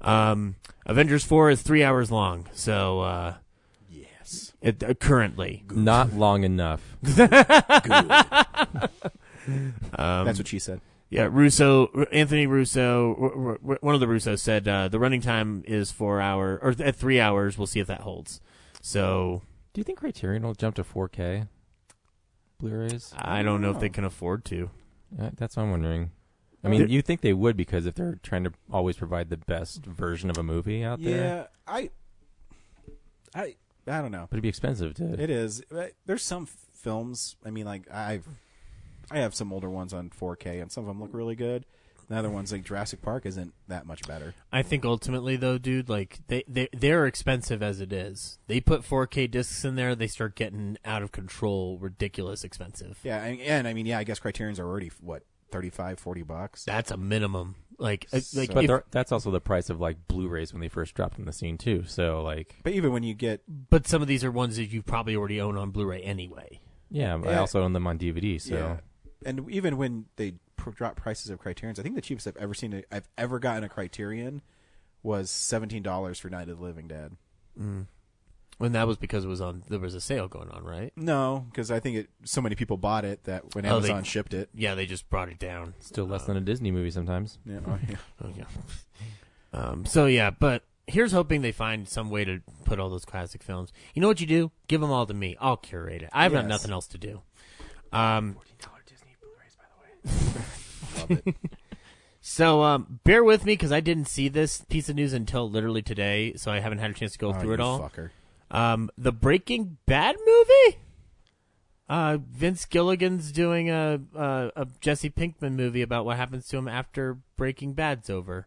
Avengers 4 is 3 hours long. So yes, currently not long enough. Good. That's what she said. Yeah, Anthony Russo, one of the Russos said the running time is 4 hours, or at 3 hours. We'll see if that holds. So, do you think Criterion will jump to 4K Blu-rays? I don't know if they can afford to. That's what I'm wondering. I mean, you think they would, because if they're trying to always provide the best version of a movie out there. Yeah, I don't know. But it'd be expensive to. It is. There's some films. I mean, like I have some older ones on 4K, and some of them look really good. The other ones, like Jurassic Park, isn't that much better. I think ultimately, though, dude, like they're expensive as it is. They put 4K discs in there, they start getting out of control, ridiculous expensive. Yeah, and I mean, I guess Criterion's are already what, $35-$40. That's a minimum. But that's also the price of like Blu-rays when they first dropped in the scene too. So like, but even when you get, but some of these are ones that you probably already own on Blu-ray anyway. Yeah, but I also own them on DVD. So. Yeah. And even when they drop prices of Criterions, I think the cheapest I've ever gotten a Criterion was $17 for Night of the Living Dead. Mm. And that was because there was a sale going on, right? No, because I think so many people bought it that when Amazon shipped it. Yeah, they just brought it down. Still less than a Disney movie sometimes. Yeah. Oh, yeah. So yeah, but here's hoping they find some way to put all those classic films. You know what you do? Give them all to me. I'll curate it. I've got nothing else to do. $14 Disney Blu-rays, by the way. Love it. So bear with me, because I didn't see this piece of news until literally today, so I haven't had a chance to go through it all. Fucker. The Breaking Bad movie. Vince Gilligan's doing a Jesse Pinkman movie about what happens to him after Breaking Bad's over.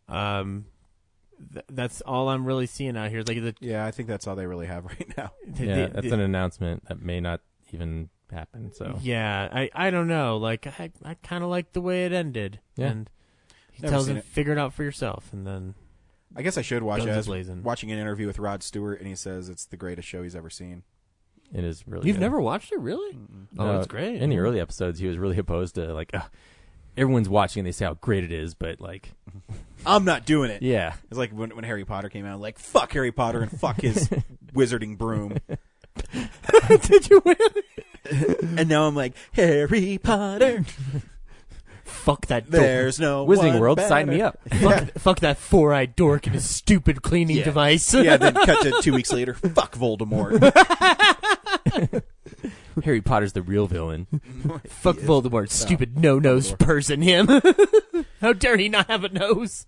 That's all I'm really seeing out here. I think that's all they really have right now. That's an announcement that may not even happen. So yeah, I don't know. Like I kind of like the way it ended. Yeah. And he tells him figure it out for yourself, and then I guess I should watch it. I was blazing. watching an interview with Rod Stewart, and he says it's the greatest show he's ever seen. It is really. You've good. never watched it, really? Mm-mm. Oh, it's great. In the early episodes, he was really opposed to like everyone's watching and they say how great it is, but like I'm not doing it. Yeah, it's like when Harry Potter came out, like fuck Harry Potter and fuck his wizarding broom. Did you win? And now I'm like, Harry Potter. Fuck that dork. There's no Wizarding World, better. sign me up. Fuck that four-eyed dork and his stupid cleaning device. Yeah, then cut to 2 weeks later. Fuck Voldemort. Harry Potter's the real villain. Fuck Voldemort, stupid no-nose person, him. How dare he not have a nose?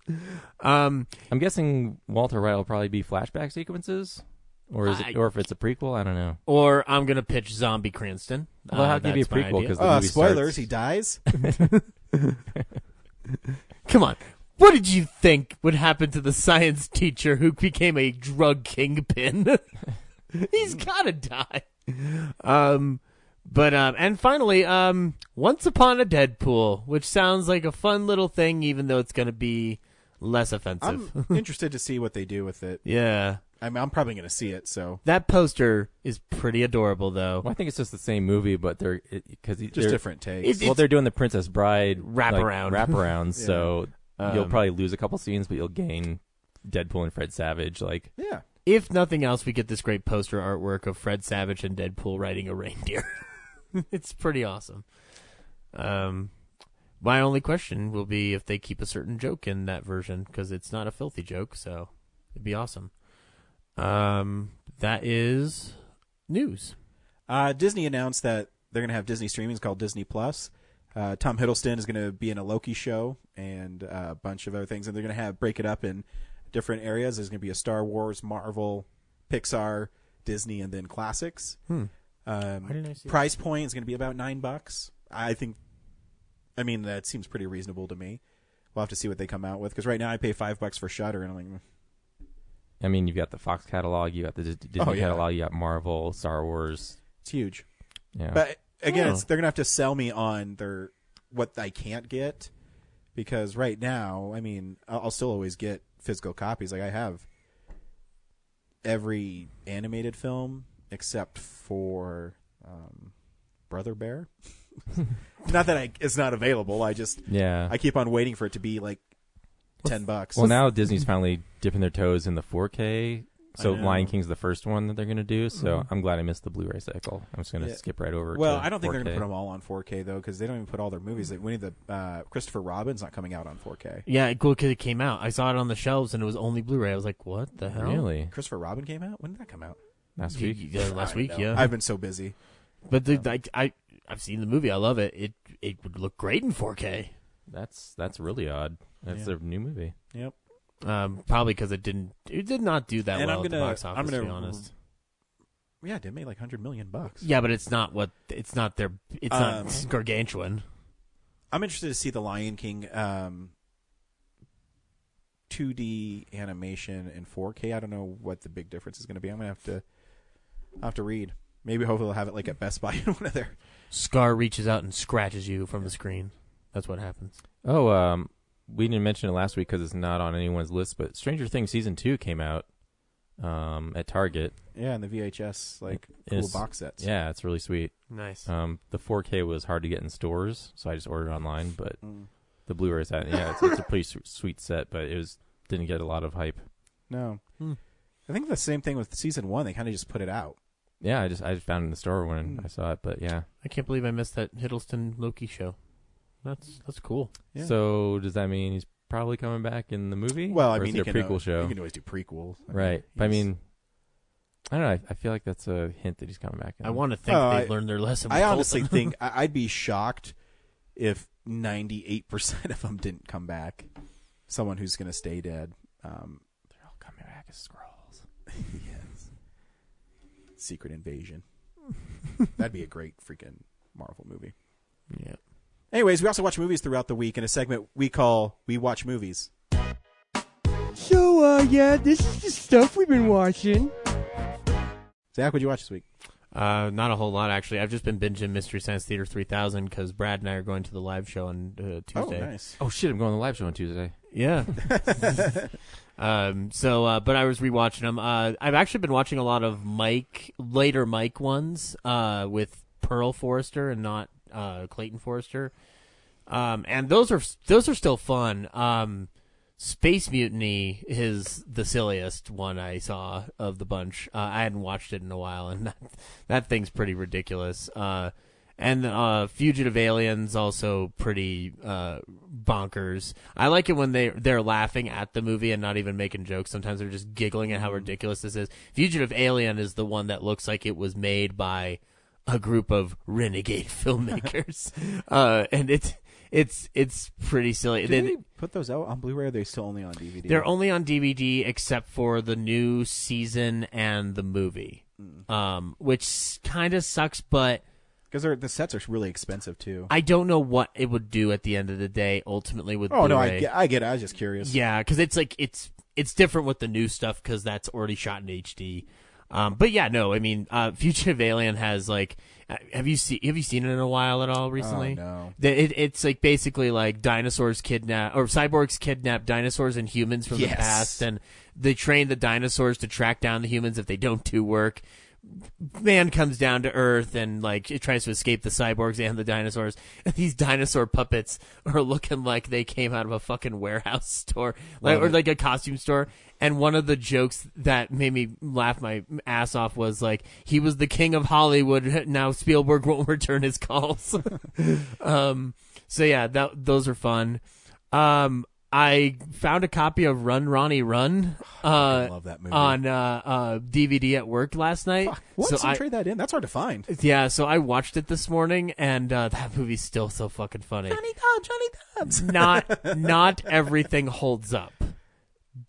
I'm guessing Walter White will probably be flashback sequences. Or if it's a prequel, I don't know. Or I'm gonna pitch Zombie Cranston. Well, how can it be a prequel? Because spoilers, he dies. Come on, what did you think would happen to the science teacher who became a drug kingpin? He's gotta die. And finally, Once Upon a Deadpool, which sounds like a fun little thing, even though it's gonna be less offensive. I'm interested to see what they do with it. Yeah. I mean, I'm probably going to see it. So that poster is pretty adorable, though. Well, I think it's just the same movie, but they're different takes. They're doing the Princess Bride wraparounds, so you'll probably lose a couple scenes, but you'll gain Deadpool and Fred Savage. Like, yeah, If nothing else, we get this great poster artwork of Fred Savage and Deadpool riding a reindeer. It's pretty awesome. My only question will be if they keep a certain joke in that version, because it's not a filthy joke, so it'd be awesome. That is news. Disney announced that they're going to have Disney streaming. It's called Disney Plus. Tom Hiddleston is going to be in a Loki show and a bunch of other things, and they're going to break it up in different areas. There's going to be a Star Wars, Marvel, Pixar, Disney, and then classics. Why didn't I see price point is going to be about $9. I mean, that seems pretty reasonable to me. We'll have to see what they come out with, because right now I pay $5 for Shudder, and I'm like, I mean, you've got the Fox catalog, you got the Disney catalog, you got Marvel, Star Wars. It's huge. Yeah. But again, they're going to have to sell me on what I can't get, because right now, I mean, I'll still always get physical copies. Like, I have every animated film except for Brother Bear. Not that it's not available. I keep on waiting for it to be like $10. Well, now Disney's finally dipping their toes in the 4K. So Lion King's the first one that they're going to do. So I'm glad I missed the Blu-ray cycle. I'm just going to skip right over. Well, to I don't think 4K. they're going to put them all on 4K though, because they don't even put all their movies. Like, Winnie the Christopher Robin's not coming out on 4K. Yeah, cool, because it came out. I saw it on the shelves, and it was only Blu-ray. I was like, what the hell? Really? Christopher Robin came out? When did that come out? Last week? Last week, yeah. I've been so busy. But I've seen the movie. I love it. It would look great in 4K. That's really odd. That's their new movie. Yep. Probably because it did not do that well at the box office, to be honest. Yeah, it did make like $100 million. Yeah, but it's not not gargantuan. I'm interested to see the Lion King 2D animation in 4K. I don't know what the big difference is going to be. I'm going to have to read. Maybe hopefully they'll have it like at Best Buy in one of their. Scar reaches out and scratches you from the screen. That's what happens. Oh, we didn't mention it last week because it's not on anyone's list, but Stranger Things Season 2 came out at Target. Yeah, and the VHS, cool box sets. Yeah, it's really sweet. Nice. The 4K was hard to get in stores, so I just ordered online, but the Blu-ray's it's a pretty sweet set, but didn't get a lot of hype. No. I think the same thing with Season 1. They kind of just put it out. Yeah, I just found it in the store when I saw it, but yeah. I can't believe I missed that Hiddleston Loki show. That's cool. Yeah. So does that mean he's probably coming back in the movie? Well, I mean, a prequel show. You can always do prequels, right? But I mean, I don't know. I feel like that's a hint that he's coming back. I want to think they've learned their lesson. I honestly think I'd be shocked if 98% of them didn't come back. Someone who's going to stay dead. They're all coming back as Skrulls. Yes. Secret Invasion. That'd be a great freaking Marvel movie. Yeah. Anyways, we also watch movies throughout the week in a segment we call We Watch Movies. So, this is the stuff we've been watching. Zach, what'd you watch this week? Not a whole lot, actually. I've just been binging Mystery Science Theater 3000 because Brad and I are going to the live show on Tuesday. Oh, nice. Oh, shit, I'm going to the live show on Tuesday. Yeah. But I was rewatching them. I've actually been watching a lot of later Mike ones with Pearl Forrester and not Clayton Forrester. And those are still fun. Space Mutiny is the silliest one I saw of the bunch. I hadn't watched it in a while, and that thing's pretty ridiculous. And Fugitive Aliens also pretty bonkers. I like it when they're laughing at the movie and not even making jokes. Sometimes they're just giggling at how ridiculous this is. Fugitive Alien is the one that looks like it was made by a group of renegade filmmakers, and it's pretty silly. Did they put those out on Blu-ray, or are they still only on DVD? They're only on DVD except for the new season and the movie, which kind of sucks, but because the sets are really expensive too. I don't know what it would do at the end of the day. Ultimately, with Blu-ray. No, I get it. I was just curious. Yeah, because it's like it's different with the new stuff because that's already shot in HD. But yeah, no, I mean, Fugitive Alien has have you seen it in a while at all recently? No. It's like basically like cyborgs kidnap dinosaurs and humans from the past, and they train the dinosaurs to track down the humans if they don't do work. man comes down to Earth and like it tries to escape the cyborgs and the dinosaurs. And these dinosaur puppets are looking like they came out of a fucking warehouse store, or like a costume store. And one of the jokes that made me laugh my ass off was like, he was the king of Hollywood. Now Spielberg won't return his calls. So yeah, those are fun. I found a copy of Run Ronnie Run I love that movie. on DVD at work last night. Fuck, what? So trade that in? That's hard to find. Yeah, so I watched it this morning, and that movie's still so fucking funny. Johnny Dubs. Not everything holds up,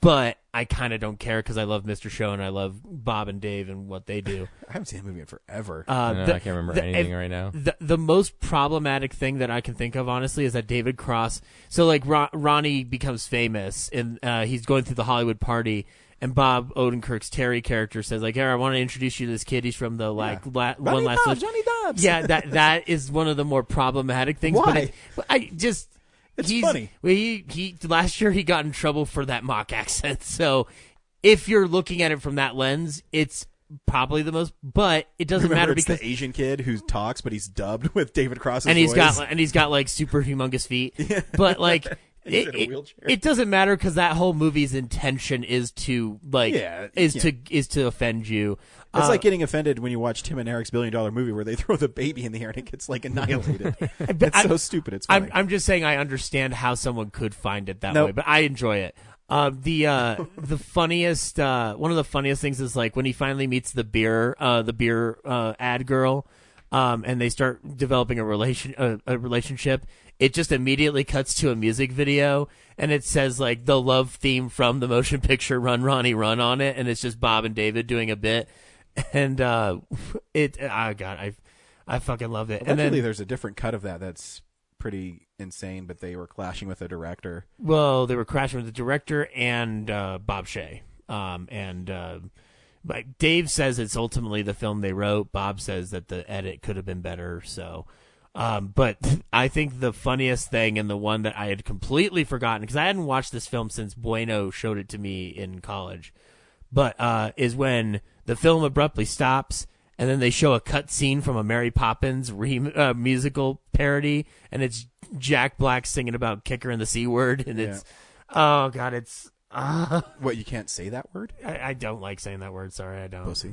but I kind of don't care because I love Mr. Show and I love Bob and Dave and what they do. I haven't seen that movie in forever. I can't remember anything right now. The most problematic thing that I can think of, honestly, is that David Cross. So, like, Ronnie becomes famous, and he's going through the Hollywood party, and Bob Odenkirk's Terry character says, like, "Hey, I want to introduce you to this kid. He's from the one last Johnny Dubs. Yeah, that is one of the more problematic things. Why? But It's funny. He last year he got in trouble for that mock accent. So if you're looking at it from that lens, it's probably the most. But it doesn't matter it's because the Asian kid who talks, but he's dubbed with David Cross's and voice. he's got like super humongous feet. But like He's in a wheelchair. it doesn't matter because that whole movie's intention is to to offend you. It's like getting offended when you watch Tim and Eric's $1 billion movie where they throw the baby in the air and it gets like annihilated. It's so stupid. It's funny. I'm just saying I understand how someone could find it that way, but I enjoy it. The funniest one of the funniest things is like when he finally meets the beer ad girl, and they start developing a relationship. It just immediately cuts to a music video, and it says like the love theme from the motion picture Run Ronnie Run on it, and it's just Bob and David doing a bit, and I fucking loved it. Luckily, and then there's a different cut of that's pretty insane, but they were clashing with the director. Well, they were crashing with the director and Bob Shea, like Dave says it's ultimately the film they wrote. Bob says that the edit could have been better. So. But I think the funniest thing, and the one that I had completely forgotten because I hadn't watched this film since Bueno showed it to me in college, but is when the film abruptly stops and then they show a cut scene from a Mary Poppins musical parody, and it's Jack Black singing about kicker and the C word, and it's oh god, it's What, you can't say that word? I don't like saying that word. Sorry, I don't. Pussy.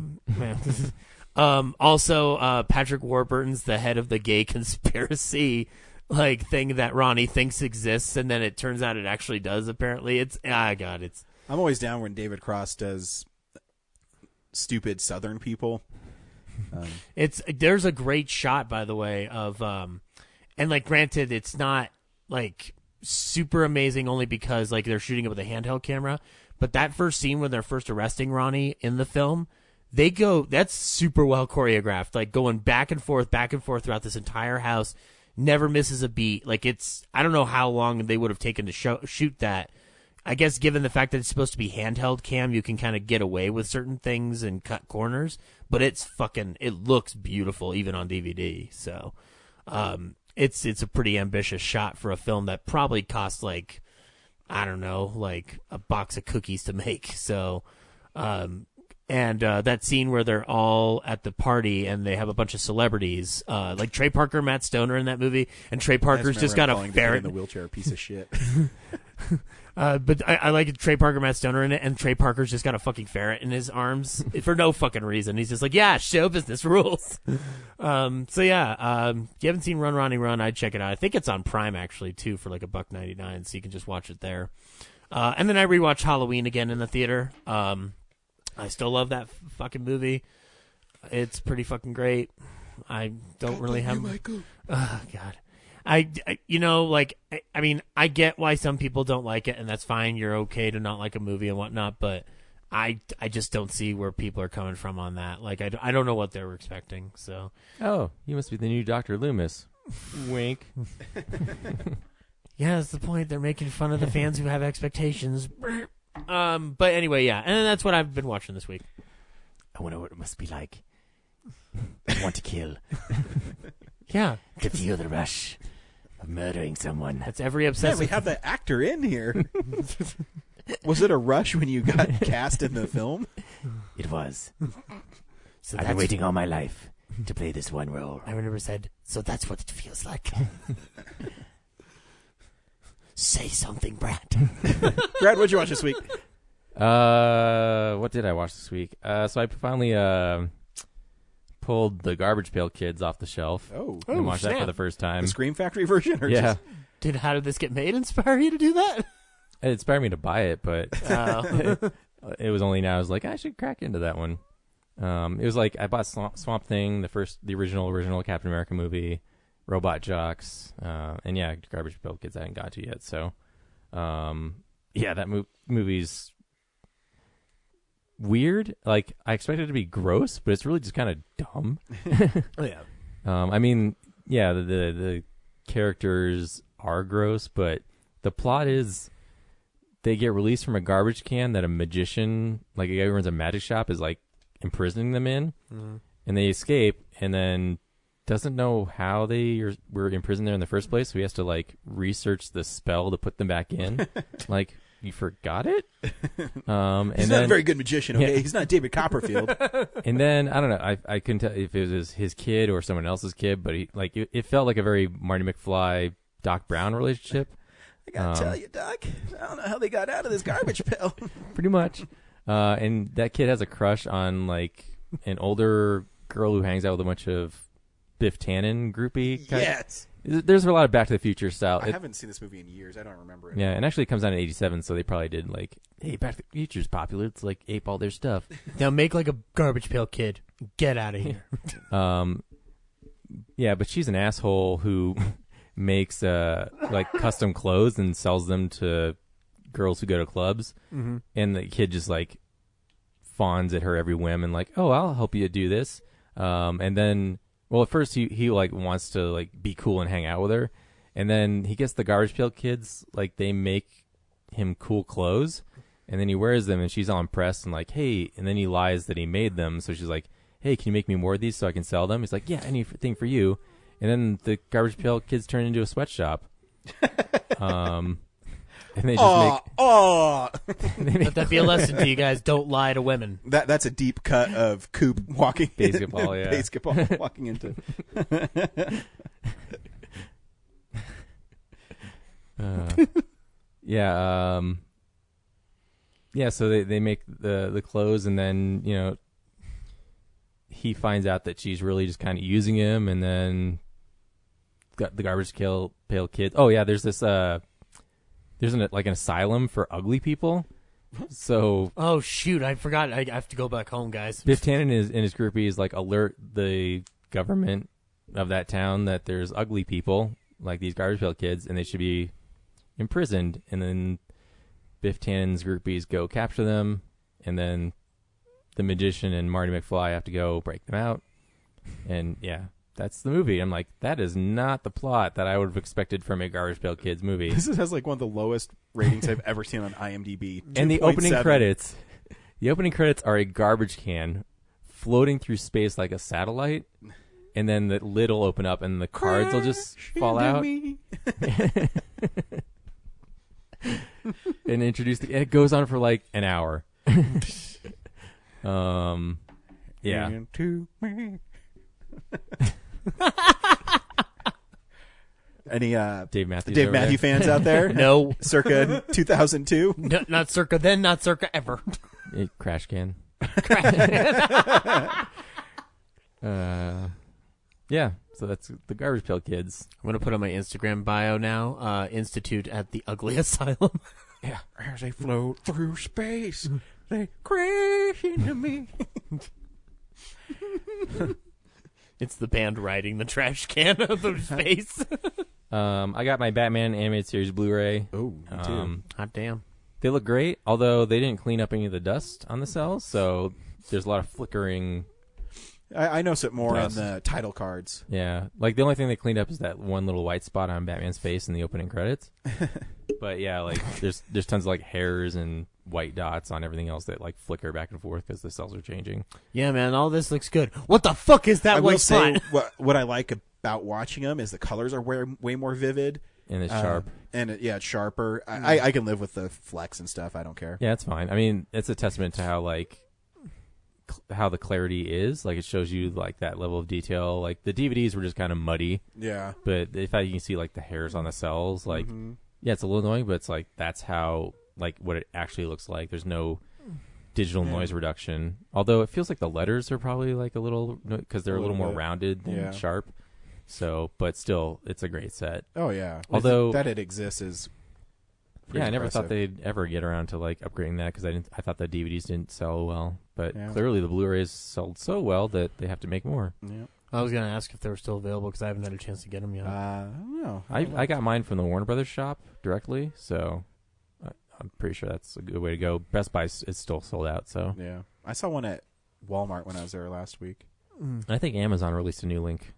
Also, Patrick Warburton's the head of the gay conspiracy thing that Ronnie thinks exists, and then it turns out it actually does. Apparently, it's it's. I'm always down when David Cross does stupid Southern people. There's a great shot, by the way, of and like granted, it's not like super amazing only because like they're shooting it with a handheld camera, but that first scene when they're first arresting Ronnie in the film. That's super well choreographed, like going back and forth throughout this entire house, never misses a beat. Like I don't know how long they would have taken to shoot that. I guess given the fact that it's supposed to be handheld cam, you can kind of get away with certain things and cut corners, but it looks beautiful even on DVD. So, it's a pretty ambitious shot for a film that probably cost like, I don't know, like a box of cookies to make. So, and that scene where they're all at the party and they have a bunch of celebrities, like Trey Parker, Matt Stone are in that movie, and Trey Parker's just got a ferret in the wheelchair, a piece of shit. But I like it. Trey Parker, Matt Stone are in it, and Trey Parker's just got a fucking ferret in his arms for no fucking reason. He's just like, yeah, show business rules. So yeah, if you haven't seen Run Ronnie Run, I'd check it out. I think it's on Prime actually too for like $1.99, so you can just watch it there. And then I rewatched Halloween again in the theater. I still love that fucking movie. It's pretty fucking great. I don't really have. Oh God, I mean, I get why some people don't like it, and that's fine. You're okay to not like a movie and whatnot, but I just don't see where people are coming from on that. Like, I don't know what they were expecting. So. Oh, you must be the new Dr. Loomis. Wink. Yeah, that's the point. They're making fun of the fans who have expectations. But anyway, yeah, and that's what I've been watching this week. I wonder what it must be like. I want to kill. Yeah. To feel the rush of murdering someone. That's every obsessive. Yeah, we have the actor in here. Was it a rush when you got cast in the film? It was. So I've been waiting all my life to play this one role. I remember said, so that's what it feels like. Say something, Brad. Brad, what'd you watch this week? What did I watch this week? So I finally pulled the Garbage Pail Kids off the shelf. Oh, and watched that snap. for the first time. the Scream Factory version? Or Yeah. just- How did this get made inspire you to do that? It inspired me to buy it, but it was only now I was like, I should crack into that one. It was like I bought Swamp Thing, the original Captain America movie, Robot Jocks, and yeah, Garbage Pail Kids I hadn't got to yet. So, yeah, that movie's weird. Like I expected it to be gross, but it's really just kind of dumb. Oh yeah. I mean, yeah, the characters are gross, but the plot is they get released from a garbage can that a magician, like a guy who runs a magic shop, is like imprisoning them in, and they escape, and then doesn't know how they were imprisoned there in the first place, so he has to like research the spell to put them back in. Like, you forgot it? And he's not a very good magician, okay? Yeah. He's not David Copperfield. And then, I don't know, I couldn't tell if it was his kid or someone else's kid, but it felt like a very Marty McFly, Doc Brown relationship. I gotta tell you, Doc, I don't know how they got out of this garbage pail. Pretty much. And that kid has a crush on, like, an older girl who hangs out with a bunch of Biff Tannen groupie. Yes. There's a lot of Back to the Future style. I haven't seen this movie in years. I don't remember it. Yeah, and actually it comes out in 87, so they probably did, like, hey, Back to the Future's popular. It's like ape all their stuff. Now make like a Garbage Pail Kid. Get out of here. Yeah, but she's an asshole who makes like custom clothes and sells them to girls who go to clubs, and the kid just like fawns at her every whim and like, oh, I'll help you do this, and then, well, at first he like wants to like be cool and hang out with her, and then he gets the Garbage Pail Kids, like they make him cool clothes, and then he wears them, and she's all impressed and like, hey, and then he lies that he made them, so she's like, hey, can you make me more of these so I can sell them? He's like, yeah, anything for you. And then the Garbage Pail Kids turn into a sweatshop. And they just Let that be a lesson to you guys. Don't lie to women. That's a deep cut of Coop walking basketball, yeah. Basketball walking into. Yeah, yeah. So they make the clothes, and then he finds out that she's really just kind of using him, and then got the Garbage Pail Kids. Oh yeah, there's this there's an asylum for ugly people. So oh shoot, I forgot. I have to go back home, guys. Biff Tannen and his groupies like alert the government of that town that there's ugly people like these Garbage Pail Kids, and they should be imprisoned. And then Biff Tannen's groupies go capture them, and then the magician and Marty McFly have to go break them out. And yeah, that's the movie. I'm like, that is not the plot that I would have expected from a Garbage Pail Kids movie. This has like one of the lowest ratings I've ever seen on IMDb. And the opening credits are a garbage can floating through space like a satellite, and then the lid will open up and the cards will just fall out. And introduce it goes on for like an hour. Yeah. Into me. Any Dave Matthews Matthews fans out there? No. Circa 2002? No, not circa then, not circa ever. Crash can. Yeah, so that's the Garbage Pail Kids. I'm going to put on my Instagram bio now, Institute at the Ugly Asylum. Yeah. As they float through space, they crash into me. It's the band riding the trash can of the space. I got my Batman Animated Series Blu-ray. Oh, me too. Hot damn. They look great, although they didn't clean up any of the dust on the cells, so there's a lot of flickering. I noticed it more dust on the title cards. Yeah, like the only thing they cleaned up is that one little white spot on Batman's face in the opening credits. But yeah, like there's tons of like hairs and white dots on everything else that like flicker back and forth because the cells are changing. Yeah, man, all this looks good. What the fuck is that I white will spot? say what I like about watching them is the colors are way more vivid. And it's sharp. And it's sharper. I can live with the flex and stuff. I don't care. Yeah, it's fine. I mean, it's a testament to how like how the clarity is. Like, it shows you like that level of detail. Like, the DVDs were just kind of muddy. Yeah. But the fact you can see like the hairs on the cells, like, yeah, it's a little annoying, but it's like that's how like what it actually looks like. There's no digital noise reduction. Although it feels like the letters are probably like a little, because they're a little more rounded than sharp. So, but still, it's a great set. Oh yeah. Although that it exists is. I never thought they'd ever get around to like upgrading that, because I thought the DVDs didn't sell well, but clearly the Blu-rays sold so well that they have to make more. Yeah. I was gonna ask if they were still available because I haven't had a chance to get them yet. I don't know. I got mine from the Warner Brothers shop directly, so I'm pretty sure that's a good way to go. Best Buy is still sold out, so yeah. I saw one at Walmart when I was there last week. I think Amazon released a new link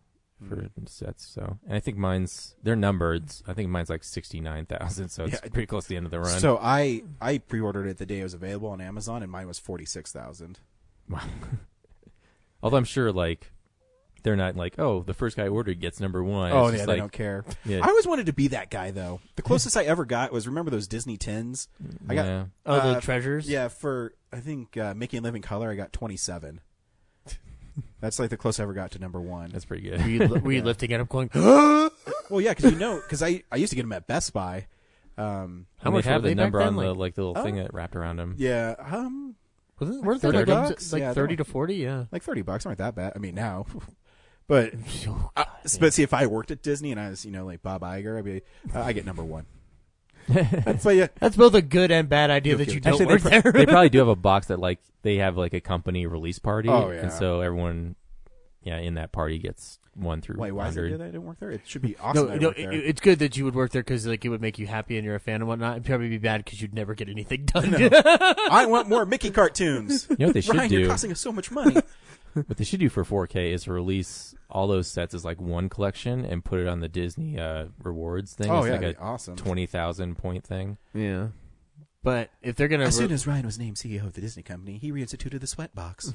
for sets, so, and I think they're numbered. I think mine's like 69,000, so it's pretty close to the end of the run. So I pre-ordered it the day it was available on Amazon, and mine was 46,000. Wow. Although I'm sure like they're not like, oh, the first guy ordered gets number one. Oh, it's yeah, they don't care. Yeah. I always wanted to be that guy, though. The closest I ever got was, remember those Disney tins? I got the treasures? Yeah, for, I think, Mickey and Living Color, I got 27. That's like the closest I ever got to number one. That's pretty good. Were you lifting it up going, well, yeah, because I used to get them at Best Buy. How much have the number on the little thing that wrapped around them? Yeah. Weren't they $30? like Yeah, 30 to 40? Yeah. Like $30. Aren't that bad. I mean, now. But see, if I worked at Disney and I was, like Bob Iger, I'd be, I get number one. But yeah, that's both a good and bad idea that you don't work there. They probably do have a box that like they have like a company release party, and so everyone, in that party gets 1 through 100. Why is it good that I didn't work there? It should be awesome. It's good that you would work there because like it would make you happy and you're a fan and whatnot. It'd probably be bad because you'd never get anything done. No. I want more Mickey cartoons. You know what they should Ryan, do? You're costing us so much money. What they should do for 4K is release all those sets as like one collection and put it on the Disney rewards thing. Oh, it's yeah, like a awesome 20,000 point thing. Yeah. But if they're going to... As soon as Ryan was named CEO of the Disney company, he reinstituted the sweatbox.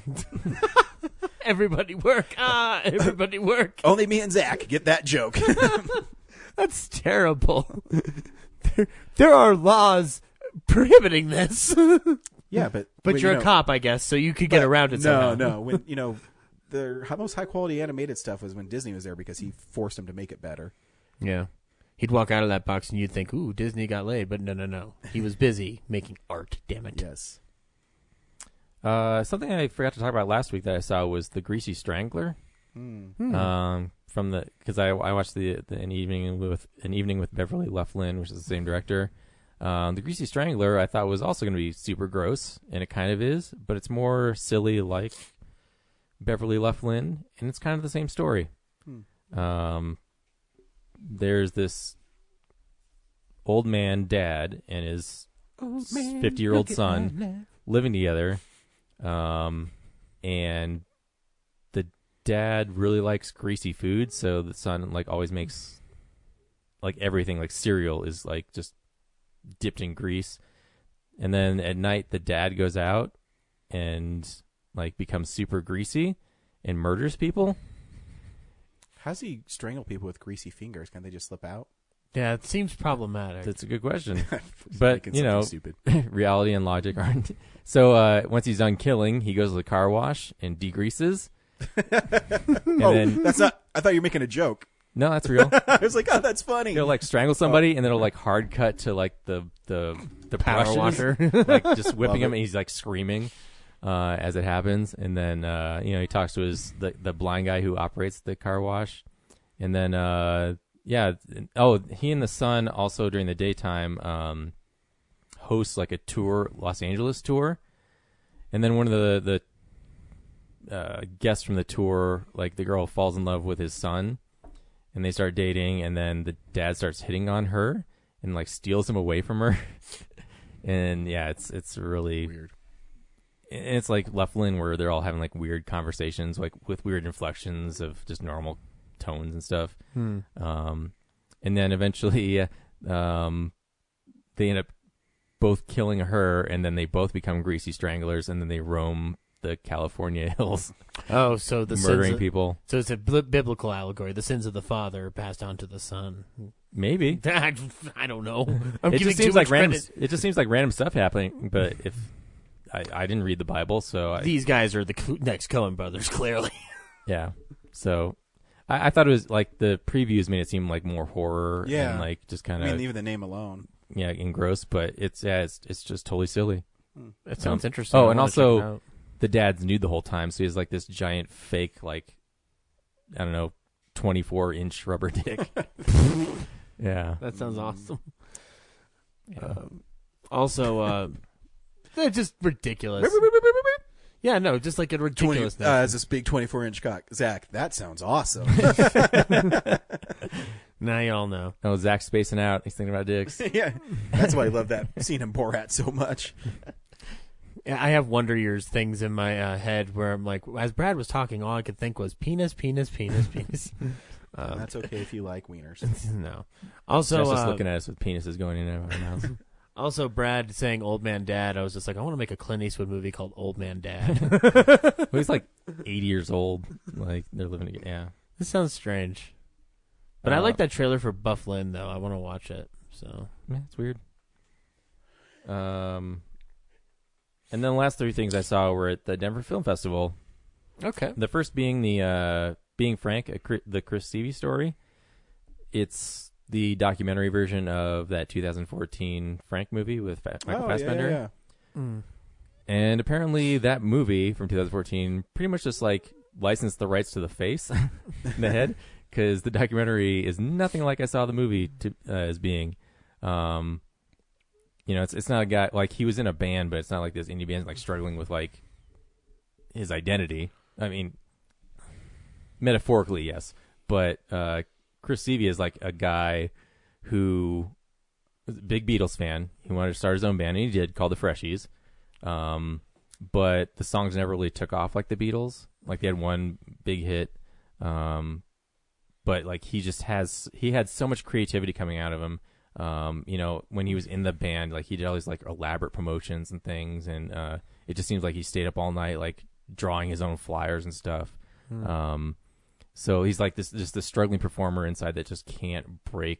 Everybody work. Everybody work. Only me and Zach get that joke. That's terrible. There are laws prohibiting this. Yeah, but you're a cop, I guess, so you could get around it somehow. No. When the most high quality animated stuff was when Disney was there because he forced them to make it better. Yeah, he'd walk out of that box and you'd think, "Ooh, Disney got laid," but no, he was busy making art. Damn it. Yes. Something I forgot to talk about last week that I saw was the Greasy Strangler. From because I watched an evening with Beverly Loughlin, which is the same director. The Greasy Strangler I thought was also going to be super gross, and it kind of is, but it's more silly like Beverly Loughlin, and it's kind of the same story. There's this old man dad and his 50-year-old son living together, and the dad really likes greasy food, so the son like always makes like everything, like cereal is like just dipped in grease. And then at night the dad goes out and like becomes super greasy and murders people. How's he strangle people with greasy fingers? Can they just slip out? Yeah, it seems problematic. That's a good question. But stupid. Reality and logic aren't. So once he's done killing, he goes to the car wash and degreases. Then that's not, I thought you were making a joke. No, that's real. I was like, oh, that's funny. He'll like strangle somebody, and then it'll like hard cut to like the power washer, like just whipping him, and he's like screaming as it happens. And then he talks to the blind guy who operates the car wash, and then he and the son also during the daytime hosts like a tour, Los Angeles tour, and then one of the guests from the tour, like the girl falls in love with his son. And they start dating, and then the dad starts hitting on her and like steals him away from her. And yeah, it's really weird. And it's like Loughlin, where they're all having like weird conversations, like with weird inflections of just normal tones and stuff. And then eventually, they end up both killing her, and then they both become greasy stranglers, and then they roam the California hills. Oh, so the murdering people. So it's a biblical allegory. The sins of the father passed on to the son. Maybe. I don't know. It just seems like random stuff happening. But if I didn't read the Bible, so these guys are the next Coen brothers, clearly. Yeah. So I thought it was like the previews made it seem like more horror and like just kind of. I mean, even the name alone. Yeah, and gross, but it's just totally silly. It sounds interesting. Oh, and also the dad's nude the whole time, so he has like this giant fake, like, I don't know, 24-inch rubber dick. Yeah. That sounds awesome. Also, they're just ridiculous. Yeah, no, just like a ridiculous. It's this big 24-inch cock. Zach, that sounds awesome. Now you all know. Oh, Zach's spacing out. He's thinking about dicks. Yeah, that's why I love that scene in Borat so much. Yeah, I have Wonder Years things in my head where I'm like, as Brad was talking, all I could think was penis, penis, penis, penis. That's okay if you like wieners. No. Also, just looking at us with penises going in and out of our mouths. Also, Brad saying "Old Man Dad," I was just like, I want to make a Clint Eastwood movie called "Old Man Dad." Well, he's like 80 years old. Like they're living together. Yeah, this sounds strange. But I like that trailer for Buff Lynn, though. I want to watch it. So yeah, it's weird. And then the last three things I saw were at the Denver Film Festival. Okay. The first being the Being Frank, the Chris Stevie story. It's the documentary version of that 2014 Frank movie with Michael Fassbender. Yeah. And apparently that movie from 2014 pretty much just like licensed the rights to the face, the head, because the documentary is nothing like I saw the movie as being. It's not a guy like he was in a band, but it's not like this indie band like struggling with like his identity. I mean, metaphorically, yes, but Chris Stevie is like a guy who was a big Beatles fan. He wanted to start his own band, and he did, called the Freshies. But the songs never really took off like the Beatles. Like they had one big hit, but like he had so much creativity coming out of him. When he was in the band, like he did all these like elaborate promotions and things, and it just seems like he stayed up all night like drawing his own flyers and stuff. So he's like this struggling performer inside that just can't break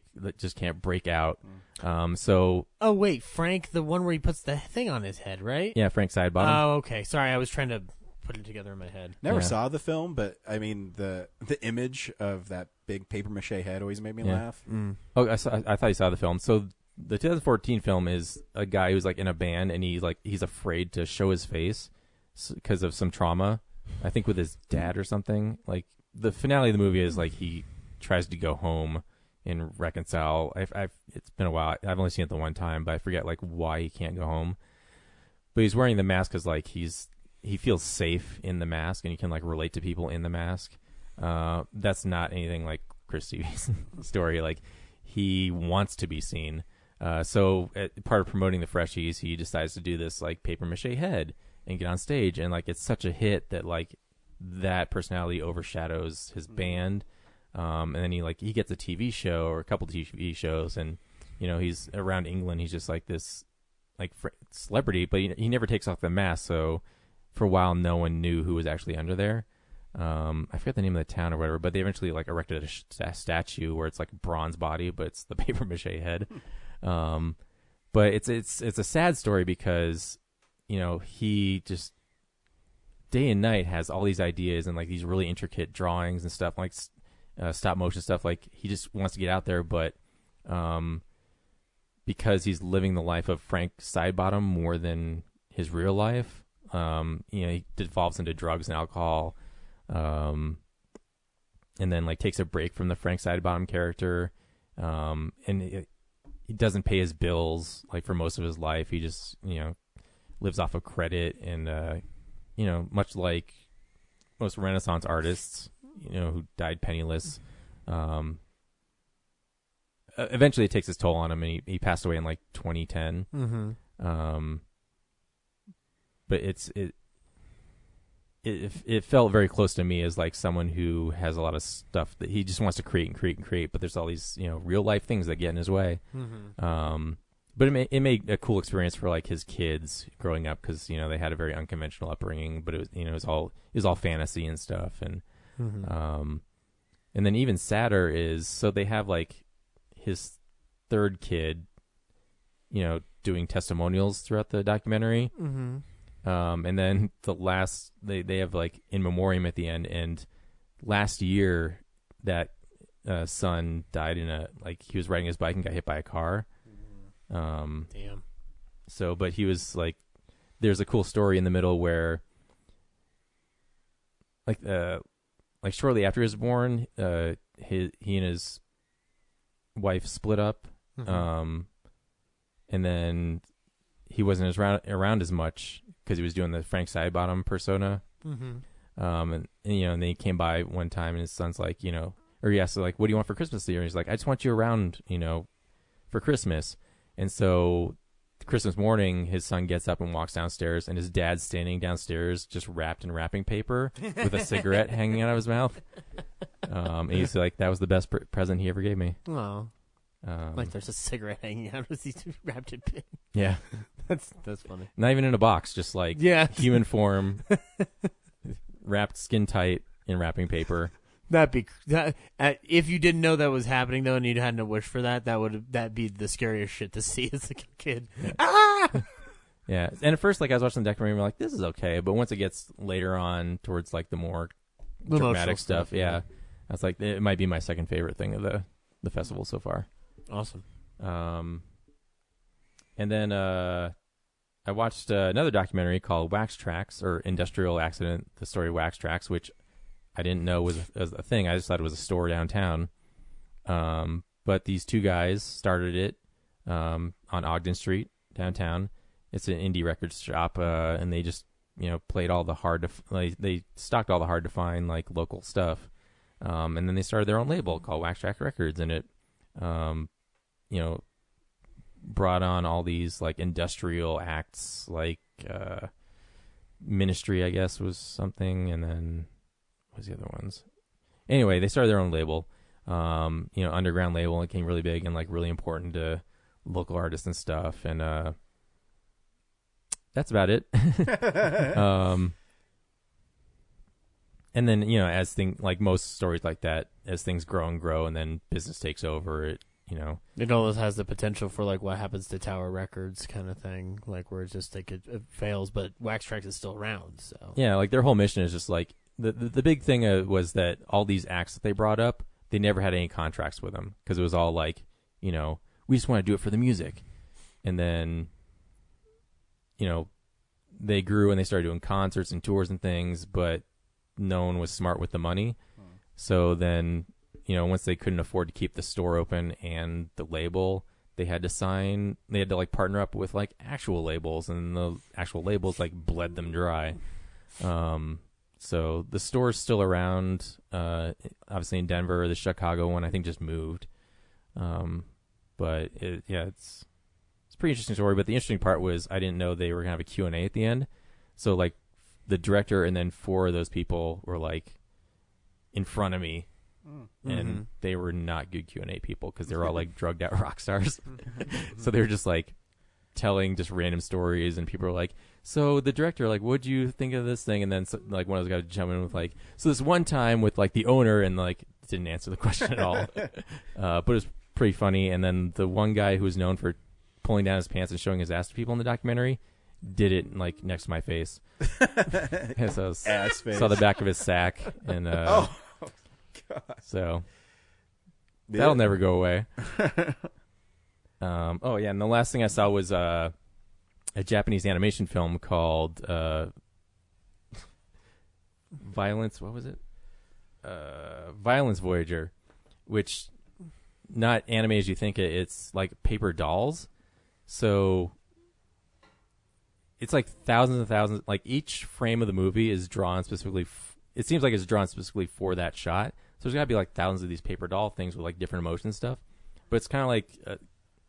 out. Oh wait, Frank, the one where he puts the thing on his head, right? Yeah, Frank Sidebottom. Oh, okay. Sorry, I was trying to put it together in my head. Never saw the film, but I mean the image of that big paper mache head always made me laugh. Oh, I thought you saw the film. So the 2014 film is a guy who's like in a band and he's afraid to show his face because of some trauma, I think with his dad or something. Like the finale of the movie is like he tries to go home and reconcile. It's been a while. I've only seen it the one time, but I forget like why he can't go home. But he's wearing the mask because like he feels safe in the mask and he can like relate to people in the mask. That's not anything like Chris Stevie's story. Like he wants to be seen. So part of promoting the Freshies, he decides to do this like paper mache head and get on stage, and like it's such a hit that like that personality overshadows his band. And then he gets a TV show or a couple TV shows, and he's around England. He's just like this like celebrity, but he never takes off the mask. So for a while, no one knew who was actually under there. I forget the name of the town or whatever, but they eventually like erected a statue where it's like bronze body, but it's the paper mache head. But it's a sad story because he just day and night has all these ideas and like these really intricate drawings and stuff like stop motion stuff. Like he just wants to get out there, but because he's living the life of Frank Sidebottom more than his real life, he devolves into drugs and alcohol, and then like takes a break from the Frank Sidebottom character, and he doesn't pay his bills like for most of his life. He just lives off of credit, and much like most Renaissance artists, who died penniless. Eventually, it takes its toll on him, and he passed away in like 2010. Mm-hmm. But it felt very close to me as like someone who has a lot of stuff that he just wants to create and create and create, but there's all these real life things that get in his way. Mm-hmm. But it made a cool experience for like his kids growing up because they had a very unconventional upbringing, but it was it was all fantasy and stuff, and and then even sadder is so they have like his third kid, doing testimonials throughout the documentary. Mm-hmm. And then the last, they have like in memoriam at the end. And last year, that son died he was riding his bike and got hit by a car. Damn. So, but he was like, there's a cool story in the middle where, like shortly after he was born, he and his wife split up, and then he wasn't around as much because he was doing the Frank Sidebottom persona. And then he came by one time, and his son's like, or he asked like, "What do you want for Christmas this year?" And he's like, "I just want you around, for Christmas." And so Christmas morning, his son gets up and walks downstairs, and his dad's standing downstairs just wrapped in wrapping paper with a cigarette hanging out of his mouth. And he's like, that was the best present he ever gave me. Oh. Like there's a cigarette hanging out as he's wrapped in pin. Yeah. That's funny. Not even in a box, just like human form, wrapped skin tight in wrapping paper. If you didn't know that was happening though, and you hadn't a wish for that'd be the scariest shit to see as a kid. Yeah. Yeah, and at first, like I was watching the documentary, I'm like, this is okay, but once it gets later on towards like the more dramatic stuff, I was like, it might be my second favorite thing of the festival so far. Awesome. And then I watched another documentary called Wax Tracks, or Industrial Accident: The Story of Wax Tracks, which I didn't know was a thing. I just thought it was a store downtown. But these two guys started it on Ogden Street downtown. It's an indie record shop, and they just played all the they stocked all the hard to find like local stuff. And then they started their own label called Wax Track Records, and it brought on all these like industrial acts, like Ministry, I guess, was something, and then what was the other ones? Anyway, they started their own label, underground label, and it became really big and like really important to local artists and stuff, and that's about it. And then, as like most stories like that, as things grow and grow, and then business takes over, it always has the potential for like what happens to Tower Records kind of thing, like where it's just like it fails, but Wax Tracks is still around. So yeah, like their whole mission is just like the big thing was that all these acts that they brought up, they never had any contracts with them because it was all like, we just want to do it for the music, and then they grew and they started doing concerts and tours and things, but no one was smart with the money. So then, once they couldn't afford to keep the store open and the label, they had to like partner up with like actual labels, and the actual labels like bled them dry. So the store's still around, obviously in Denver. The Chicago one, I think, just moved. But it's a pretty interesting story. But the interesting part was I didn't know they were going to have a Q&A at the end. So like the director and then 4 of those people were like in front of me, and they were not good Q&A people because they were all like drugged out rock stars. So they were just like telling just random stories, and people were like, so the director, like, what'd you think of this thing? And then like one of those guys jump in with like, so this one time with like the owner, and like didn't answer the question at all. But it was pretty funny. And then the one guy who was known for pulling down his pants and showing his ass to people in the documentary did it like next to my face. So Ass face. Saw the back of his sack, and God. so that'll never go away. And the last thing I saw was a Japanese animation film called Violence. What was it? Violence Voyager, which not anime as you think it. It's like paper dolls. So it's like thousands and thousands. Like each frame of the movie is drawn specifically. It seems like it's drawn specifically for that shot. So there's got to be like thousands of these paper doll things with like different emotion stuff. But it's kind of like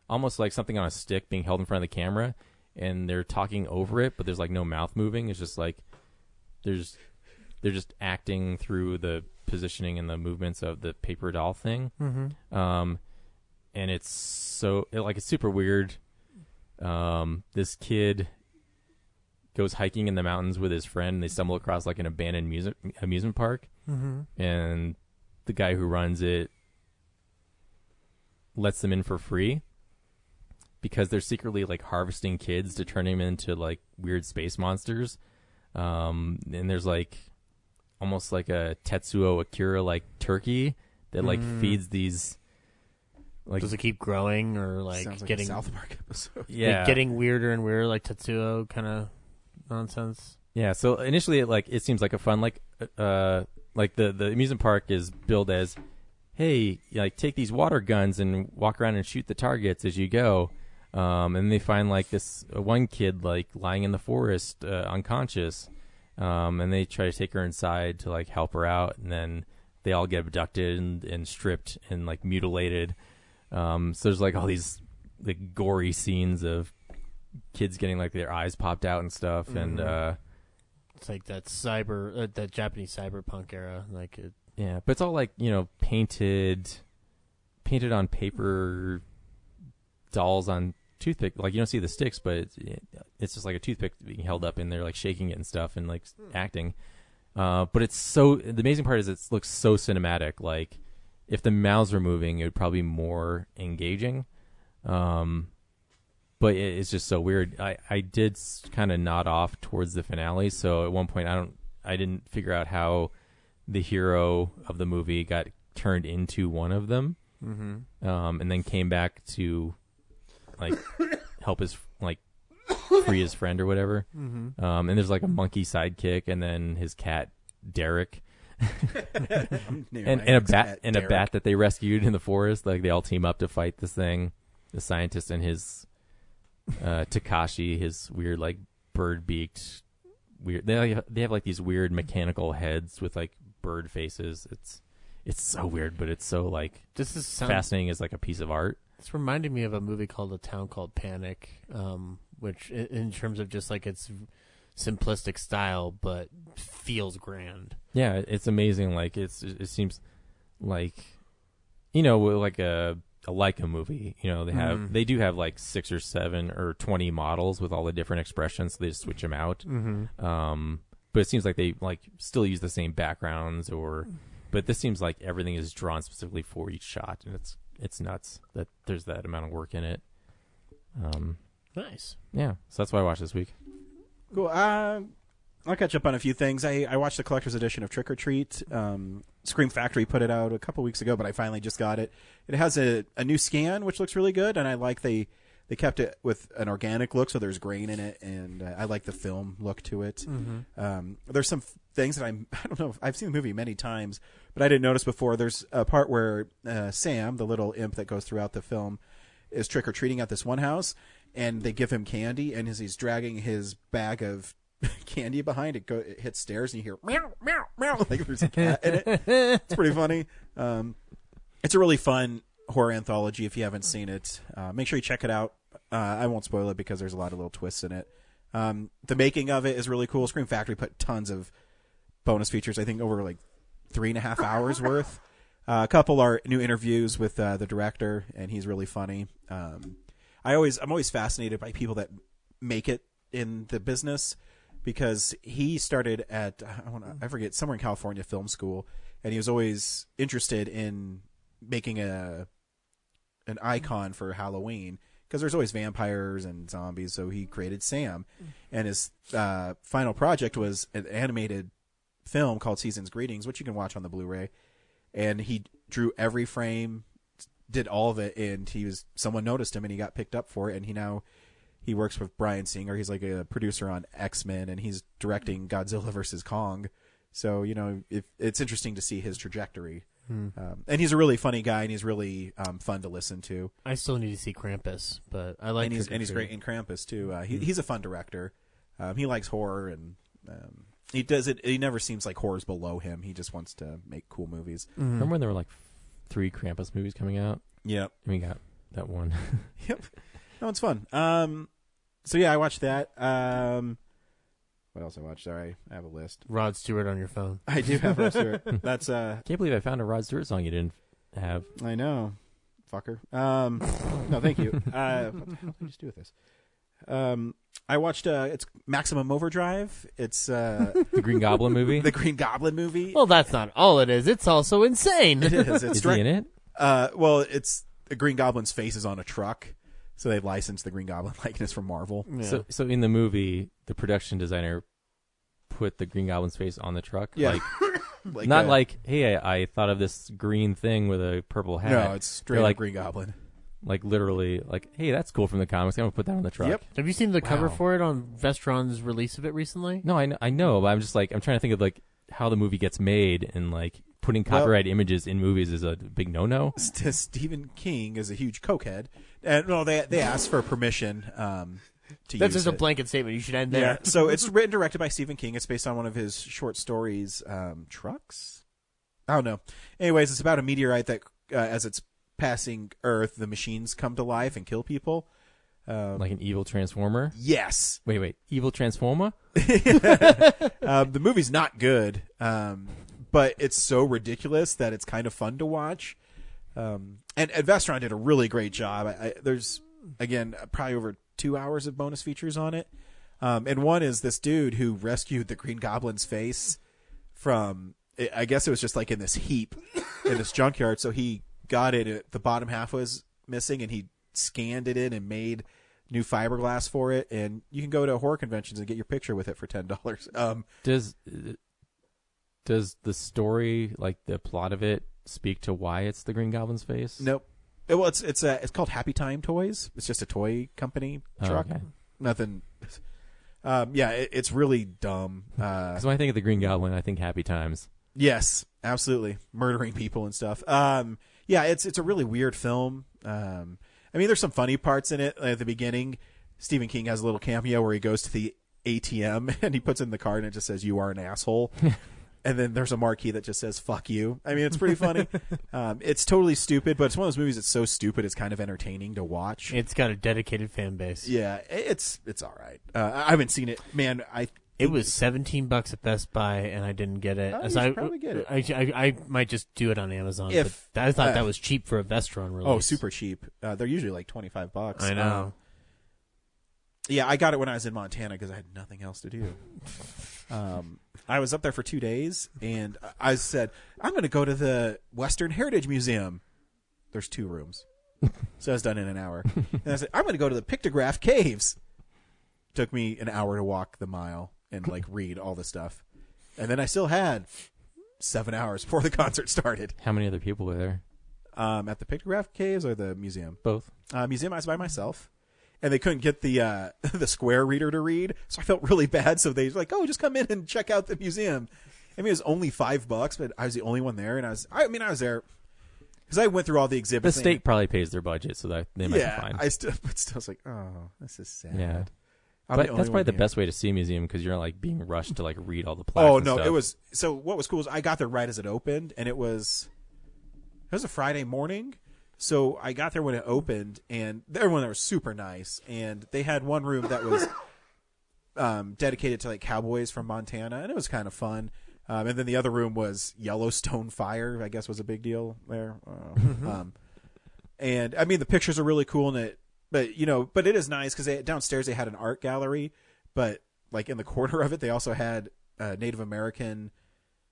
almost like something on a stick being held in front of the camera, and they're talking over it, but there's like no mouth moving. It's just like they're just acting through the positioning and the movements of the paper doll thing. And it's it's super weird. This kid goes hiking in the mountains with his friend, and they stumble across like an abandoned amusement park, and the guy who runs it lets them in for free. because they're secretly like harvesting kids to turn them into like weird space monsters. And there's like almost like a Tetsuo Akira like turkey that like feeds these. Like, does it keep growing or like sounds like getting a South Park episode? Yeah, like getting weirder and weirder, like Tetsuo kind of nonsense? Yeah. So initially, it seems like a fun like the amusement park is billed as, hey, like take these water guns and walk around and shoot the targets as you go. And they find like this one kid like lying in the forest unconscious, and they try to take her inside to like help her out, and then they all get abducted and stripped and like mutilated. So there's like all these like gory scenes of kids getting like their eyes popped out and stuff, and it's like that that Japanese cyberpunk era, like it. Yeah, but it's all like painted on paper dolls on toothpick. Like you don't see the sticks, but it's just like a toothpick being held up, and they're like shaking it and stuff and like acting. But it's the amazing part is it looks so cinematic. Like if the mouths were moving, it would probably be more engaging. But it's just so weird. I did kind of nod off towards the finale. So at one point, I didn't figure out how the hero of the movie got turned into one of them, and then came back to like help his like free his friend or whatever. And there's like a monkey sidekick, and then his cat Derek. and a bat that they rescued in the forest. Like they all team up to fight this thing. The scientist and his Takashi, his weird like bird beaked weird. They have like these weird mechanical heads with like bird faces. It's so weird, but it's so like fascinating as like a piece of art. It's reminding me of a movie called A Town Called Panic, which in terms of just like its simplistic style, but feels grand. Yeah, it's amazing. Like it seems like like a Leica movie. They do have like 6 or 7 or 20 models with all the different expressions. So they just switch them out. But it seems like they like still use the same backgrounds, but this seems like everything is drawn specifically for each shot, and it's nuts that there's that amount of work in it. Nice. Yeah, so that's what I watched this week. Cool. I'll catch up on a few things. I watched the collector's edition of Trick or Treat. Scream Factory put it out a couple weeks ago, but I finally just got it. It has a new scan, which looks really good, and I like they kept it with an organic look, so there's grain in it, and I like the film look to it. There's some things that I don't know. I've seen the movie many times, but I didn't notice before. There's a part where Sam, the little imp that goes throughout the film, is trick-or-treating at this one house, and they give him candy, and as he's dragging his bag of candy behind it, it hits stairs, and you hear meow, meow, meow, like there's a cat in it. It's pretty funny. It's a really fun horror anthology if you haven't seen it. Make sure you check it out. I won't spoil it because there's a lot of little twists in it. The making of it is really cool. Scream Factory put tons of bonus features, I think over like 3.5 hours worth. A couple are new interviews with the director, and he's really funny. I'm always fascinated by people that make it in the business, because he started at I forget, somewhere in California film school, and he was always interested in making an icon for Halloween, because there's always vampires and zombies, so he created Sam. And his final project was an animated film called Season's Greetings, which you can watch on the Blu-ray. And he drew every frame, did all of it, and someone noticed him, and he got picked up for it, and he works with Bryan Singer. He's like a producer on X-Men, and he's directing Godzilla vs. Kong. So, it's interesting to see his trajectory. And he's a really funny guy, and he's really fun to listen to. I still need to see Krampus, but I like. And he's great in Krampus too. He's a fun director. He likes horror, and he does it. He never seems like horror's below him. He just wants to make cool movies. Remember when there were like 3 Krampus movies coming out? Yep. We got that one. Yep. No, it's fun. So yeah, I watched that. What else I watched? Sorry, I have a list. Rod Stewart on your phone. I do have Rod Stewart. That's Can't believe I found a Rod Stewart song you didn't have. I know, fucker. No, thank you. What the hell did I just do with this? I watched it's Maximum Overdrive. It's the Green Goblin movie. The Green Goblin movie. Well, that's not all it is. It's also insane. It is. It's is he in it? Well, it's the Green Goblin's face is on a truck. So they licensed the Green Goblin likeness from Marvel. Yeah. So in the movie, the production designer put the Green Goblin's face on the truck. Yeah. Like, not like, hey, I thought of this green thing with a purple hat. No, it's straight like Green Goblin. Like literally, like, hey, that's cool from the comics. I'm gonna put that on the truck. Yep. Have you seen the cover Wow. for it on Vestron's release of it recently? No, I know, but I'm just like, I'm trying to think of like how the movie gets made, and like putting copyright images in movies is a big no-no. Stephen King is a huge cokehead, and no, they asked for permission to That's use just a it. blanket statement. You should end there. Yeah, so it's written and directed by Stephen King. It's based on one of his short stories, Trucks? I don't know. Anyways, it's about a meteorite that, as it's passing Earth, the machines come to life and kill people. Like an evil transformer. Yes. Wait, evil transformer? The movie's not good, but it's so ridiculous that it's kind of fun to watch. And Vestron did a really great job. There's, again, probably over 2 hours of bonus features on it. And one is this dude who rescued the Green Goblin's face from, I guess it was just like in this heap in this junkyard. So he got it, the bottom half was missing, and he scanned it in and made new fiberglass for it. And you can go to horror conventions and get your picture with it for $10. Does the story, like the plot of it, speak to why it's the Green Goblin's face? Nope. Well, it's called Happy Time Toys. It's just a toy company truck. Okay. Nothing. It's really dumb. Because when I think of the Green Goblin, I think Happy Times. Yes, absolutely, murdering people and stuff. It's a really weird film. I mean, there's some funny parts in it. At the beginning, Stephen King has a little cameo where he goes to the ATM and he puts in the card and it just says, "You are an asshole." And then there's a marquee that just says, "Fuck you." I mean, it's pretty funny. It's totally stupid, but it's one of those movies that's so stupid it's kind of entertaining to watch. It's got a dedicated fan base. Yeah, it's all right. I haven't seen it. Man, It was $17 at Best Buy, and I didn't get it. Oh, you should probably get it. I might just do it on Amazon. But I thought that was cheap for a Vestron release. Oh, super cheap. They're usually like $25. I know. Yeah, I got it when I was in Montana because I had nothing else to do. I was up there for 2 days, and I said, I'm going to go to the Western Heritage Museum. There's 2 rooms. So I was done in an hour. And I said, I'm going to go to the Pictograph Caves. Took me an hour to walk the mile and like read all the stuff. And then I still had 7 hours before the concert started. How many other people were there? At the Pictograph Caves or the museum? Both. Museum, I was by myself. And they couldn't get the the square reader to read, so I felt really bad. So they were like, "Oh, just come in and check out the museum." I mean, it was only $5, but I was the only one there, and I was there because I went through all the exhibits. The state probably pays their budget, so that they might be fine. I still was like, "Oh, this is sad." Yeah, but that's probably the best way to see a museum because you're like being rushed to like read all the plaques. Oh and no, stuff. it was so. What was cool is I got there right as it opened, and it was a Friday morning. So I got there when it opened, and everyone there was super nice. And they had one room that was dedicated to like cowboys from Montana, and it was kind of fun. And then the other room was Yellowstone Fire, I guess was a big deal there. And I mean, the pictures are really cool in it, but it is nice because downstairs they had an art gallery, but like in the corner of it, they also had Native American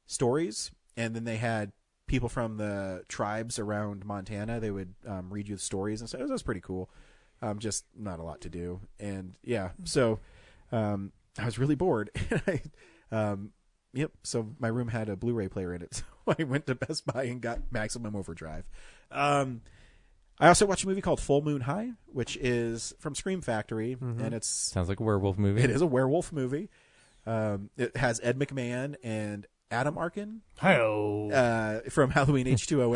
stories, and then they had people from the tribes around Montana. They would read you the stories and stuff. It was pretty cool. Just not a lot to do. And yeah, so I was really bored. So my room had a Blu-ray player in it. So I went to Best Buy and got Maximum Overdrive. I also watched a movie called Full Moon High, which is from Scream Factory, and it's sounds like a werewolf movie. It is a werewolf movie. It has Ed McMahon and Adam Arkin from Halloween H2O.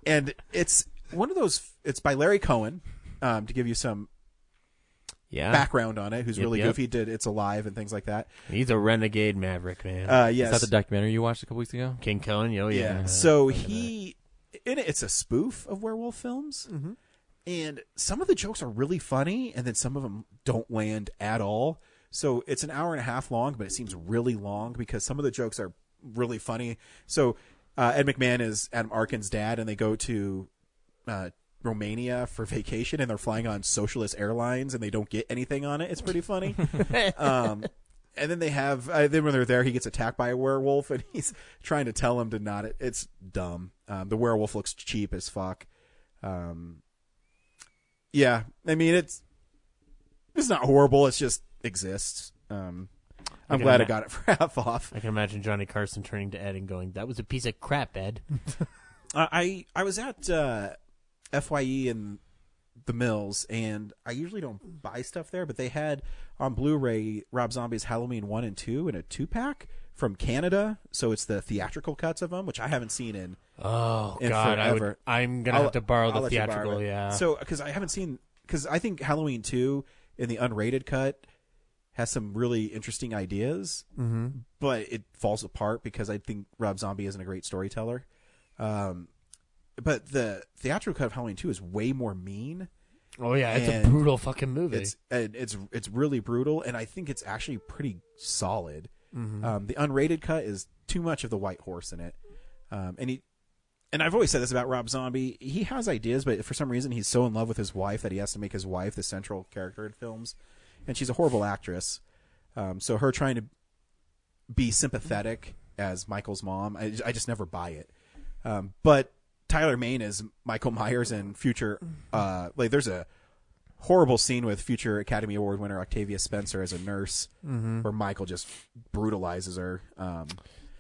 And it's one of those. It's by Larry Cohen. To give you some background on it, who's really goofy. Did It's Alive and things like that. He's a renegade maverick, man. Yes. Is that the documentary you watched a couple weeks ago? King Cohen. Oh yeah. So it's a spoof of werewolf films. Mm-hmm. And some of the jokes are really funny, and then some of them don't land at all. So it's an hour and a half long, but it seems really long because some of the jokes are really funny. So Ed McMahon is Adam Arkin's dad, and they go to Romania for vacation, and they're flying on socialist airlines, and they don't get anything on it. It's pretty funny. And then they have then when they're there, he gets attacked by a werewolf, and he's trying to tell him to not. It's dumb. The werewolf looks cheap as fuck. Yeah, I mean it's not horrible. It just exists. I'm glad I got it for half off. I can imagine Johnny Carson turning to Ed and going, "That was a piece of crap, Ed." I was at FYE in the Mills, and I usually don't buy stuff there, but they had on Blu-ray Rob Zombie's Halloween 1 and 2 in a 2-pack from Canada, so it's the theatrical cuts of them, which I haven't seen in God, forever. I'm gonna have to borrow the let you borrow theatrical. it. Yeah, So because I haven't seen, because I think Halloween 2 in the unrated cut has some really interesting ideas, but it falls apart because I think Rob Zombie isn't a great storyteller. But the theatrical cut of Halloween 2 is way more mean. Oh yeah, it's a brutal fucking movie. It's really brutal, and I think it's actually pretty solid. The unrated cut is too much of the white horse in it, and I've always said this about Rob Zombie. He has ideas, but for some reason he's so in love with his wife that he has to make his wife the central character in films, and she's a horrible actress. So her trying to be sympathetic as Michael's mom, I just never buy it. But Tyler Mane is Michael Myers in future. There's a horrible scene with future Academy Award winner Octavia Spencer as a nurse, where Michael just brutalizes her.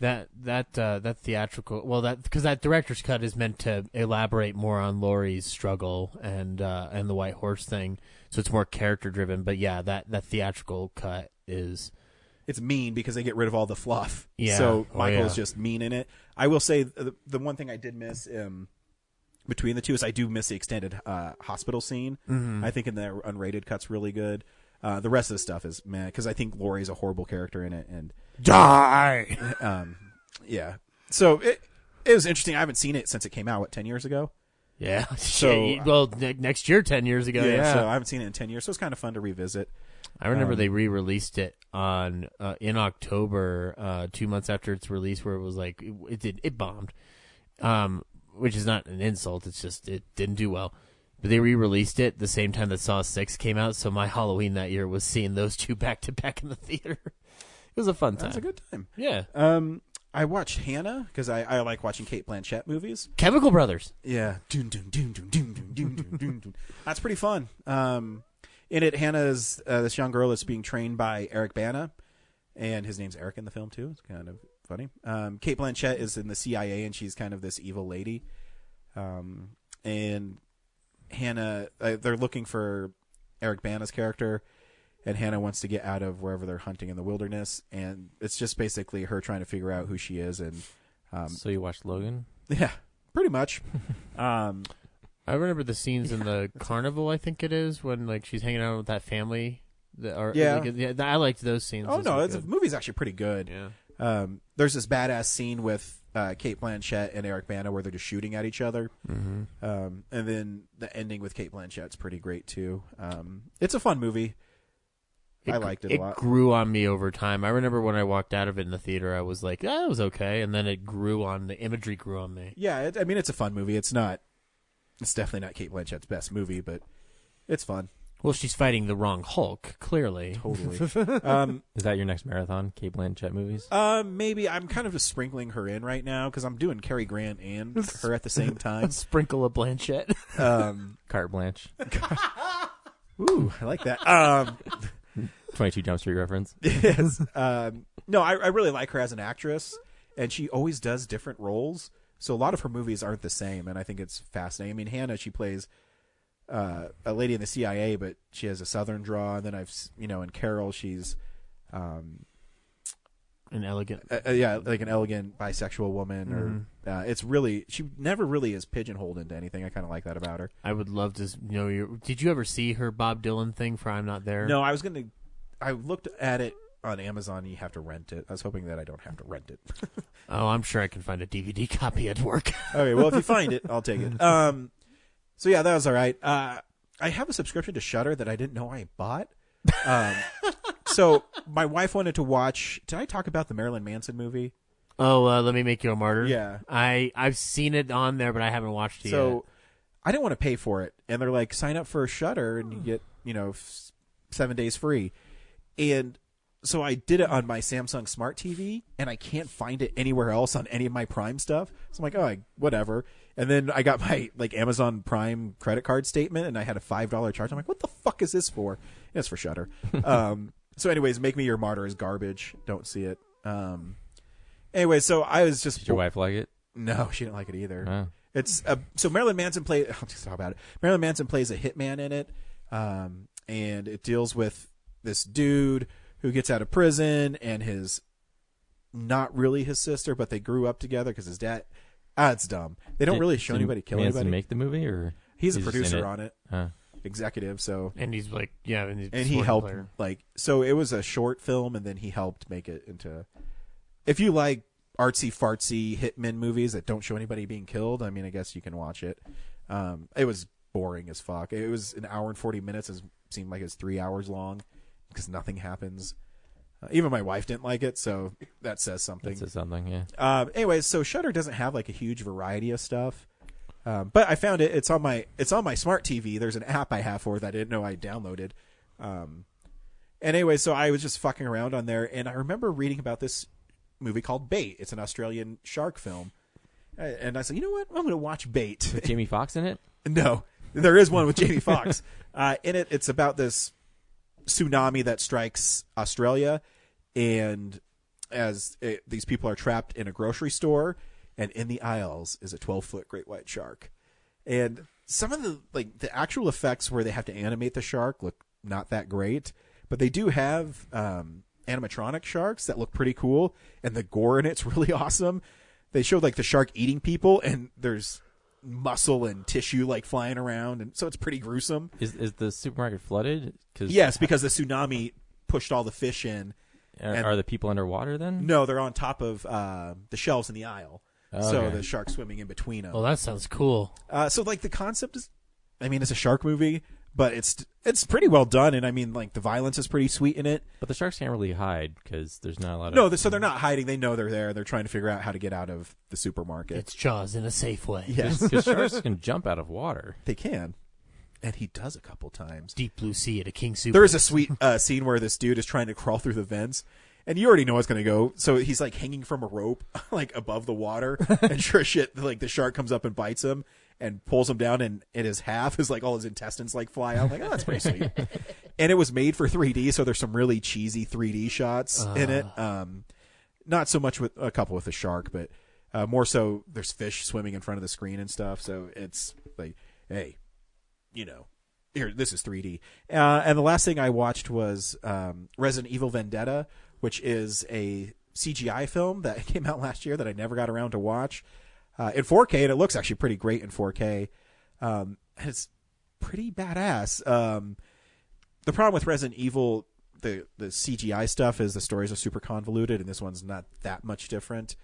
That theatrical, because that director's cut is meant to elaborate more on Laurie's struggle and the white horse thing, so it's more character driven. But yeah, that theatrical cut is. It's mean because they get rid of all the fluff. Yeah. So Michael's just mean in it. I will say the one thing I did miss between the two is I do miss the extended hospital scene. I think in the unrated cut's really good. The rest of the stuff is meh because I think Laurie's a horrible character in it. And die. Yeah. So it was interesting. I haven't seen it since it came out, 10 years ago? Yeah. So next year, 10 years ago. Yeah. So I haven't seen it in 10 years. So it's kind of fun to revisit. I remember they re-released it on in October, 2 months after its release, where it was like it bombed, which is not an insult. It's just it didn't do well. But they re-released it the same time that Saw 6 came out, so my Halloween that year was seeing those two back to back in the theater. It was a fun time. That was a good time. Yeah. I watched Hannah because I like watching Cate Blanchett movies. Chemical Brothers. Yeah. That's pretty fun. In it, Hannah is this young girl that's being trained by Eric Bana, and his name's Eric in the film, too. It's kind of funny. Cate Blanchett is in the CIA, and she's kind of this evil lady. And Hannah, they're looking for Eric Bana's character, and Hannah wants to get out of wherever they're hunting in the wilderness, and it's just basically her trying to figure out who she is. And So you watched Logan? Yeah, pretty much. I remember the scenes in the carnival, I think it is, when she's hanging out with that family. I liked those scenes. Oh, no, the movie's actually pretty good. Yeah. There's this badass scene with Cate Blanchett and Eric Bana where they're just shooting at each other. And then the ending with Cate Blanchett's pretty great, too. It's a fun movie. I liked it a lot. It grew on me over time. I remember when I walked out of it in the theater, I was like, that was okay. And then the imagery grew on me. Yeah, it's a fun movie. It's definitely not Cate Blanchett's best movie, but it's fun. Well, she's fighting the wrong Hulk, clearly. Totally. Is that your next marathon, Cate Blanchett movies? Maybe. I'm kind of just sprinkling her in right now because I'm doing Cary Grant and her at the same time. A sprinkle of Blanchett. Carte Blanche. Ooh, I like that. 22 Jump Street reference. Yes. No, I really like her as an actress, and she always does different roles. So a lot of her movies aren't the same, and I think it's fascinating. I mean, Hannah, she plays a lady in the CIA, but she has a Southern draw. And then in Carol, she's an elegant, like an elegant bisexual woman. Or it's really, she never really is pigeonholed into anything. I kind of like that about her. I would love to know did you ever see her Bob Dylan thing for I'm Not There? No, I looked at it on Amazon. You have to rent it. I was hoping that I don't have to rent it. Oh, I'm sure I can find a DVD copy at work. Okay, well, if you find it, I'll take it. So yeah, that was all right. I have a subscription to Shudder that I didn't know I bought. So my wife wanted to watch. Did I talk about the Marilyn Manson movie? Oh, Let Me Make You a Martyr. Yeah, I've seen it on there, but I haven't watched it yet. So I didn't want to pay for it, and they're like, sign up for Shudder, and you get 7 days free. And so I did it on my Samsung Smart TV, and I can't find it anywhere else on any of my Prime stuff. So I'm like, oh, whatever. And then I got my Amazon Prime credit card statement, and I had a $5 charge. I'm like, what the fuck is this for? And it's for Shudder. So anyways, Make Me Your Martyr is garbage. Don't see it. Anyway, so I was just... Did your wife like it? No, she didn't like it either. Oh. It's so Marilyn Manson plays... I'll just talk about it. Marilyn Manson plays a hitman in it, and it deals with this dude who gets out of prison and his... Not really his sister, but they grew up together because his dad... it's dumb. They don't really show anybody kill Manson anybody. Make the movie, or he's a producer on it, Huh. executive. So And he's like, yeah, and he helped so it was a short film, and then he helped make it into. If you like artsy fartsy hitman movies that don't show anybody being killed, I mean, I guess you can watch it. It was boring as fuck. It was an hour and 40 minutes. It seemed like it was 3 hours long because nothing happens. Even my wife didn't like it, so that says something. That says something, yeah. Anyways, so Shudder doesn't have like a huge variety of stuff, but I found it. It's on my smart TV. There's an app I have for it that I didn't know I downloaded. And anyway, so I was just fucking around on there, and I remember reading about this movie called Bait. It's an Australian shark film, and I said, you know what? I'm going to watch Bait. With Jamie Foxx in it? No, there is one with Jamie Foxx. In it, it's about this tsunami that strikes Australia, and these people are trapped in a grocery store, and in the aisles is a 12-foot great white shark. And some of the actual effects where they have to animate the shark look not that great, but they do have animatronic sharks that look pretty cool, and the gore in it's really awesome. They showed the shark eating people, and there's muscle and tissue flying around, and so it's pretty gruesome. Is the supermarket flooded? Yes, because the tsunami pushed all the fish in. Are the people underwater then? No, they're on top of the shelves in the aisle. Oh, so okay. the shark's swimming in between them. Well, that sounds cool. So the concept is, I mean, it's a shark movie, but it's pretty well done, and I mean, the violence is pretty sweet in it. But the sharks can't really hide because there's not a lot of... No, so they're not hiding. They know they're there. They're trying to figure out how to get out of the supermarket. It's Jaws in a safe way. Yes. Because sharks can jump out of water. They can. And he does a couple times. Deep blue sea at a King Super. There is a sweet scene where this dude is trying to crawl through the vents, and you already know what's going to go. So he's hanging from a rope, above the water, and sure as shit, the shark comes up and bites him and pulls him down, and in his half is all his intestines fly out. I'm like, oh, that's pretty sweet. And it was made for 3D, so there's some really cheesy 3D shots in it. Not so much with a couple with the shark, but more so there's fish swimming in front of the screen and stuff. So it's hey, here, this is 3D. And the last thing I watched was Resident Evil Vendetta, which is a CGI film that came out last year that I never got around to watch in 4K, and it looks actually pretty great in 4K. It's pretty badass. The problem with Resident Evil, the CGI stuff, is the stories are super convoluted, and this one's not that much different.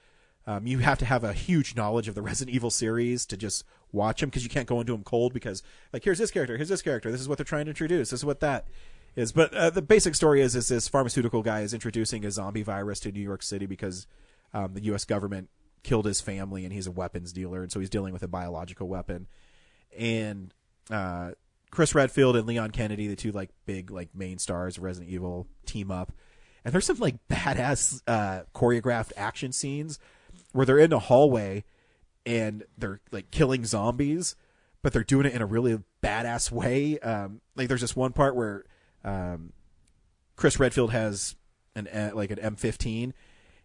You have to have a huge knowledge of the Resident Evil series to just watch them, because you can't go into them cold because, here's this character, this is what they're trying to introduce, this is what that is. But the basic story is this pharmaceutical guy is introducing a zombie virus to New York City because the U.S. government killed his family, and he's a weapons dealer, and so he's dealing with a biological weapon. And Chris Redfield and Leon Kennedy, the two big main stars of Resident Evil, team up. And there's some badass choreographed action scenes where they're in a hallway and they're killing zombies, but they're doing it in a really badass way. There's this one part where Chris Redfield has an M15,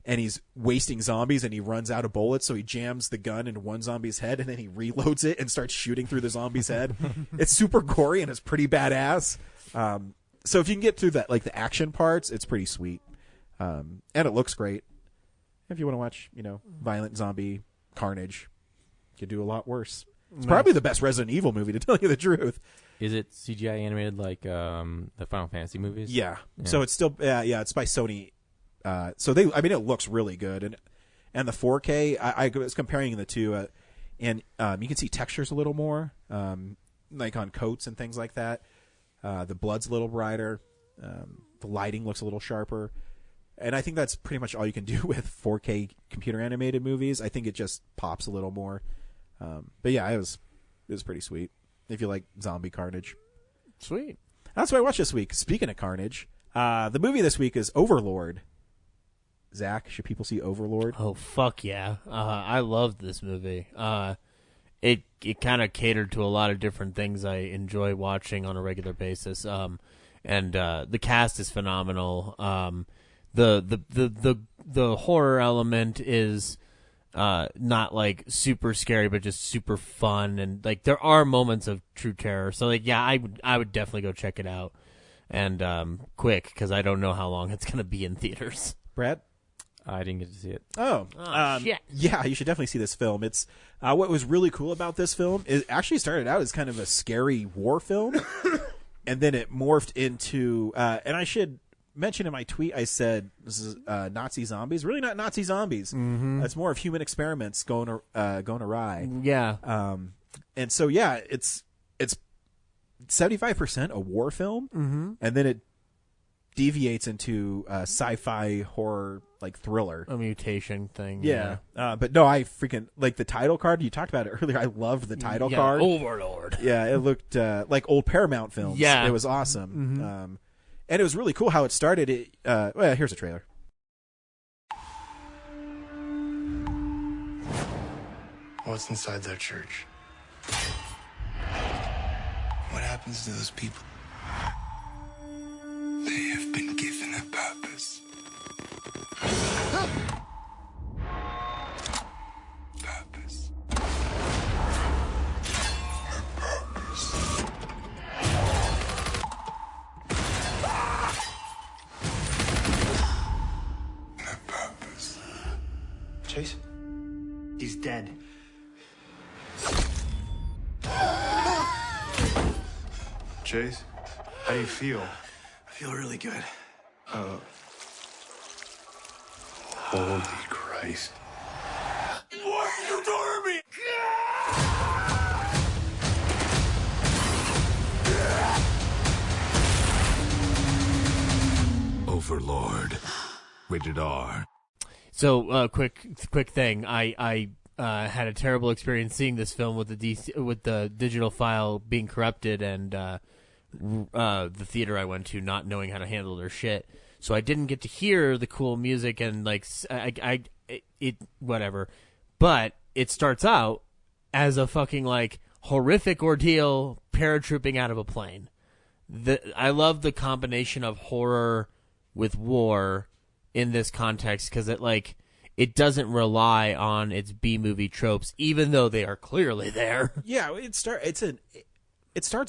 and he's wasting zombies, and he runs out of bullets, so he jams the gun into one zombie's head, and then he reloads it and starts shooting through the zombie's head. It's super gory, and it's pretty badass. So if you can get through that, the action parts, it's pretty sweet. And it looks great. If you want to watch, violent zombie carnage, you could do a lot worse. It's probably the best Resident Evil movie, to tell you the truth. Is it CGI animated like the Final Fantasy movies? Yeah. So it's still, it's by Sony. So it looks really good. And the 4K, I was comparing the two, and you can see textures a little more, on coats and things like that. The blood's a little brighter. The lighting looks a little sharper. And I think that's pretty much all you can do with 4K computer animated movies. I think it just pops a little more. But yeah, it was pretty sweet if you like zombie carnage. Sweet. That's what I watched this week. Speaking of carnage, The movie this week is Overlord. Zach, should people see Overlord? Oh, fuck yeah. I loved this movie. It kind of catered to a lot of different things I enjoy watching on a regular basis. And the cast is phenomenal. The horror element is not like super scary, but just super fun, and like there are moments of true terror. So like, yeah, I would definitely go check it out, and quick, because I don't know how long it's gonna be in theaters. Brad? I didn't get to see it. Shit. Yeah, you should definitely see this film. It's what was really cool about this film is it actually started out as kind of a scary war film, and then it morphed into. And I should mention in my tweet, I said this is Nazi zombies. Really, not Nazi zombies. Mm-hmm. It's more of human experiments going awry. Yeah. And so yeah, it's 75% a war film, and then it deviates into sci-fi horror, like thriller, a mutation thing. Yeah. But no, I freaking like the title card. You talked about it earlier. I loved the title card. Overlord. Yeah, it looked like old Paramount films. Yeah, it was awesome. And it was really cool how it started. Well, here's a trailer. What's inside that church? What happens to those people? They have been given a purpose. Purpose. A purpose. A purpose. Chase? He's dead. Chase, how do you feel? I feel really good. Holy Christ. What are you doing to me? Overlord. Rated R. So, quick thing. I had a terrible experience seeing this film with the digital file being corrupted, and the theater I went to not knowing how to handle their shit. So I didn't get to hear the cool music and like it whatever. But it starts out as a fucking like horrific ordeal paratrooping out of a plane. I love the combination of horror with war in this context, because it doesn't rely on its B-movie tropes, even though they are clearly there. Yeah, it starts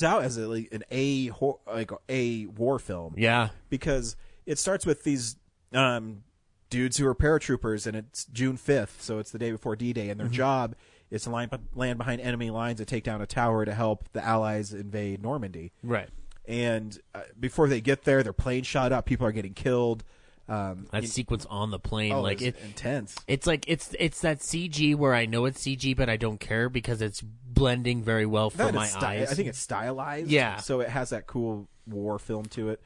out as an A war film. Yeah, because it starts with these dudes who are paratroopers, and it's June 5th, so it's the day before D-Day, and their job is to land behind enemy lines and take down a tower to help the Allies invade Normandy. Right. And before they get there, their plane shot up. People are getting killed. That sequence on the plane, it's intense. It's like it's that CG where I know it's CG, but I don't care because it's blending very well for my eyes. I think it's stylized. Yeah, so it has that cool war film to it.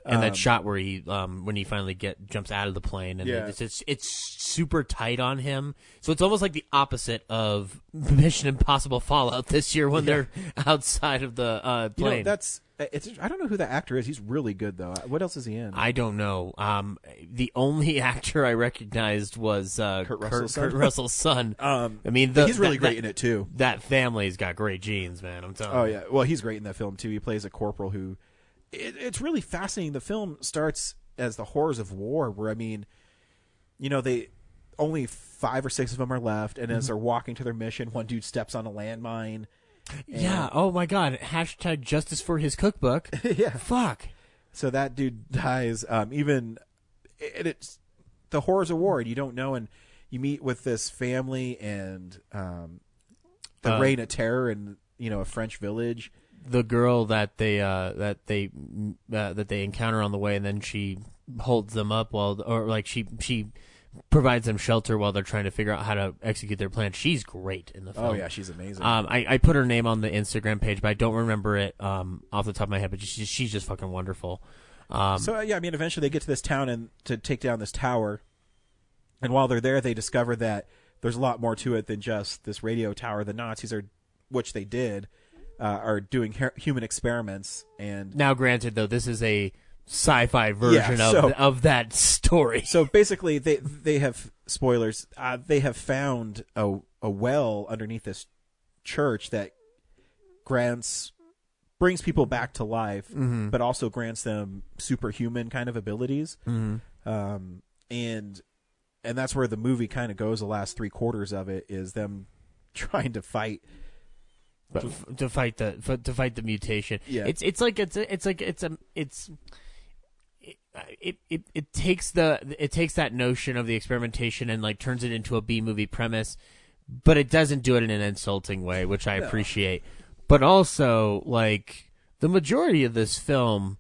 And that shot where he, when he finally jumps out of the plane, and it's super tight on him. So it's almost like the opposite of Mission Impossible Fallout this year when they're outside of the plane. I don't know who that actor is. He's really good though. What else is he in? I don't know. The only actor I recognized was Kurt Russell's son. I mean, he's really great in it too. That family's got great genes, man. I'm telling you. Oh yeah, well he's great in that film too. He plays a corporal who. It's really fascinating. The film starts as the horrors of war, where they only 5 or 6 of them are left, and as they're walking to their mission, one dude steps on a landmine. Yeah. Oh my God. # justice for his cookbook. Yeah. Fuck. So that dude dies. It's the horrors of war, and you don't know, and you meet with this family and the reign of terror in a French village. The girl that they encounter on the way, and then she holds them up she provides them shelter while they're trying to figure out how to execute their plan. She's great in the film. Oh yeah, she's amazing. I put her name on the Instagram page, but I don't remember it off the top of my head. But she's just fucking wonderful. Eventually they get to this town and to take down this tower, and while they're there, they discover that there's a lot more to it than just this radio tower. The Nazis which they did. Are doing human experiments. And now, granted, though, this is a sci-fi version of that story. So basically, they have spoilers. They have found a well underneath this church that brings people back to life, but also grants them superhuman kind of abilities. And that's where the movie kind of goes. The last 3/4 of it is them trying to fight. To fight the mutation. Yeah. It takes that notion of the experimentation and like turns it into a B movie premise, but it doesn't do it in an insulting way, which I appreciate. But also, like, the majority of this film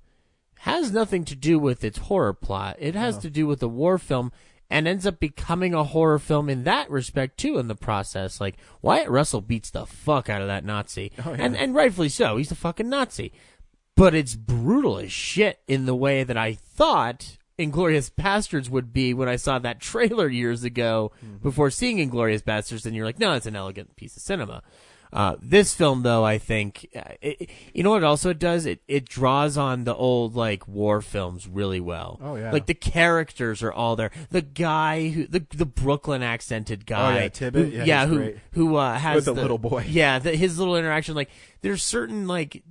has nothing to do with its horror plot. It has to do with a war film, and ends up becoming a horror film in that respect, too, in the process. Like, Wyatt Russell beats the fuck out of that Nazi. Oh, yeah. And rightfully so. He's a fucking Nazi. But it's brutal as shit in the way that I thought Inglourious Bastards would be when I saw that trailer years ago before seeing Inglourious Bastards, and you're like, no, it's an elegant piece of cinema. This film, though, I think, you know what also it does? It draws on the old, like, war films really well. Oh, yeah. Like, the characters are all there. The guy the Brooklyn accented guy. Oh, yeah, Tibbet. Who has with the little boy. Yeah, his little interaction. Like, there's certain, like,